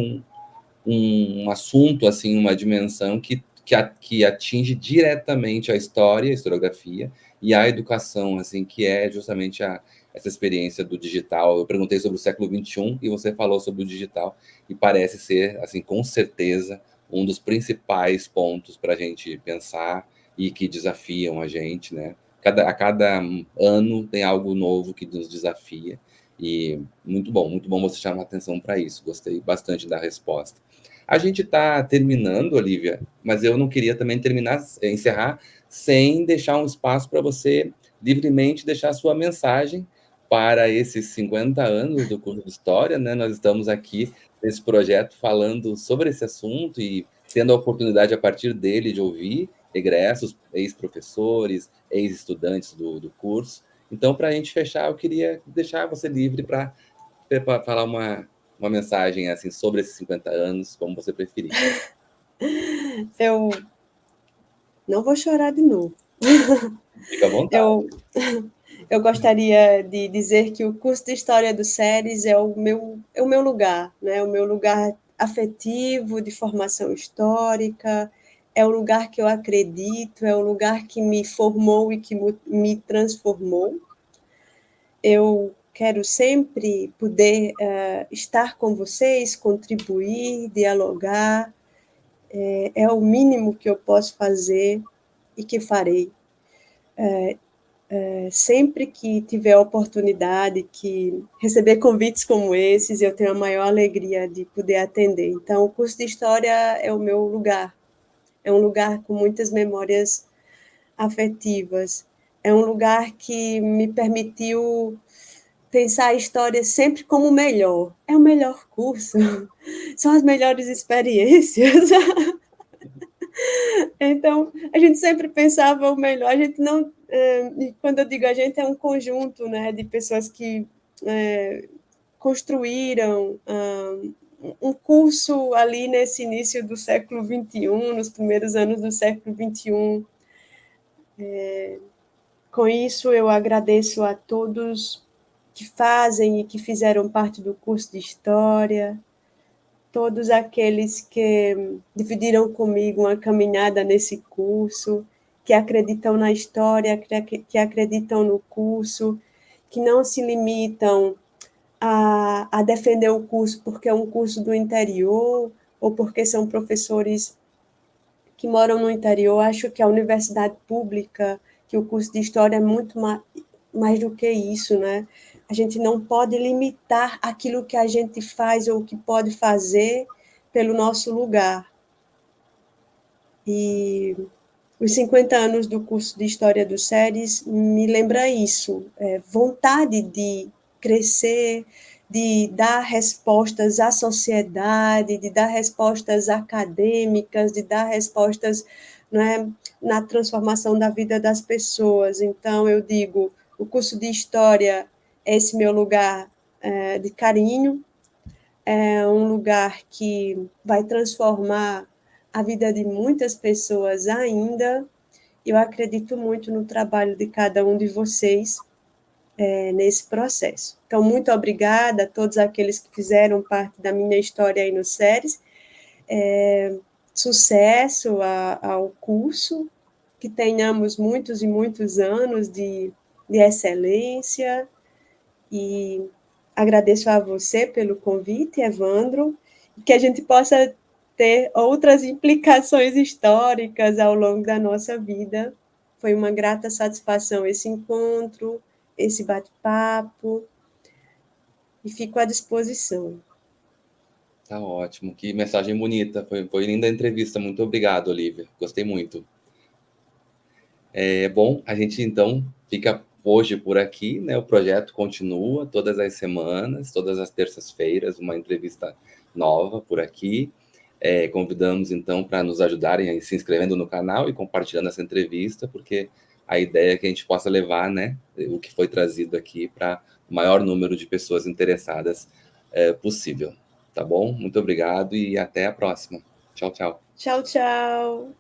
um assunto, assim, uma dimensão que atinge diretamente a história, a historiografia e a educação, assim, que é justamente essa experiência do digital. Eu perguntei sobre o século XXI e você falou sobre o digital, e parece ser, assim, com certeza, um dos principais pontos para a gente pensar e que desafiam a gente, né? A cada ano tem algo novo que nos desafia, e muito bom você chamar atenção para isso. Gostei bastante da resposta. A gente está terminando, Olivia, mas eu não queria também encerrar sem deixar um espaço para você livremente deixar a sua mensagem para esses 50 anos do curso de História, né? Nós estamos aqui nesse projeto falando sobre esse assunto e tendo a oportunidade a partir dele de ouvir egressos, ex-professores, ex-estudantes do curso. Então, para a gente fechar, eu queria deixar você livre para falar uma mensagem assim sobre esses 50 anos, como você preferir. Eu não vou chorar de novo. Fica à vontade. Eu gostaria de dizer que o curso de História do SERES é o meu lugar, né? O meu lugar afetivo, de formação histórica, é o lugar que eu acredito, é o lugar que me formou e que me transformou. Eu quero sempre poder estar com vocês, contribuir, dialogar, é o mínimo que eu posso fazer e que farei. Sempre que tiver a oportunidade, que receber convites como esses, eu tenho a maior alegria de poder atender. Então, o curso de História é o meu lugar. É um lugar com muitas memórias afetivas. É um lugar que me permitiu pensar a história sempre como o melhor. É o melhor curso. São as melhores experiências. Então, a gente sempre pensava o melhor. A gente não... E quando eu digo a gente, é um conjunto, né, de pessoas que construíram um curso ali nesse início do século XXI, nos primeiros anos do século XXI. Com isso, eu agradeço a todos que fazem e que fizeram parte do curso de História, todos aqueles que dividiram comigo uma caminhada nesse curso, que acreditam na história, que acreditam no curso, que não se limitam a defender o curso porque é um curso do interior ou porque são professores que moram no interior. Acho que a universidade pública, que o curso de História é muito mais do que isso, né? A gente não pode limitar aquilo que a gente faz ou que pode fazer pelo nosso lugar. E os 50 anos do curso de História do SERES me lembra isso, vontade de crescer, de dar respostas à sociedade, de dar respostas acadêmicas, de dar respostas, né, na transformação da vida das pessoas. Então, eu digo, o curso de História é esse meu lugar de carinho, é um lugar que vai transformar a vida de muitas pessoas ainda. Eu acredito muito no trabalho de cada um de vocês nesse processo. Então, muito obrigada a todos aqueles que fizeram parte da minha história aí no SERES. Sucesso ao curso, que tenhamos muitos e muitos anos de excelência, e agradeço a você pelo convite, Evandro, que a gente possa ter outras implicações históricas ao longo da nossa vida. Foi uma grata satisfação esse encontro, esse bate-papo, e fico à disposição. Tá ótimo, que mensagem bonita. Foi linda a entrevista. Muito obrigado, Olivia. Gostei muito. Bom, a gente então fica hoje por aqui, né? O projeto continua todas as semanas, todas as terças-feiras, uma entrevista nova por aqui. Convidamos, então, para nos ajudarem a se inscrevendo no canal e compartilhando essa entrevista, porque a ideia é que a gente possa levar, né, o que foi trazido aqui para o maior número de pessoas interessadas possível. Tá bom? Muito obrigado e até a próxima. Tchau, tchau. Tchau, tchau.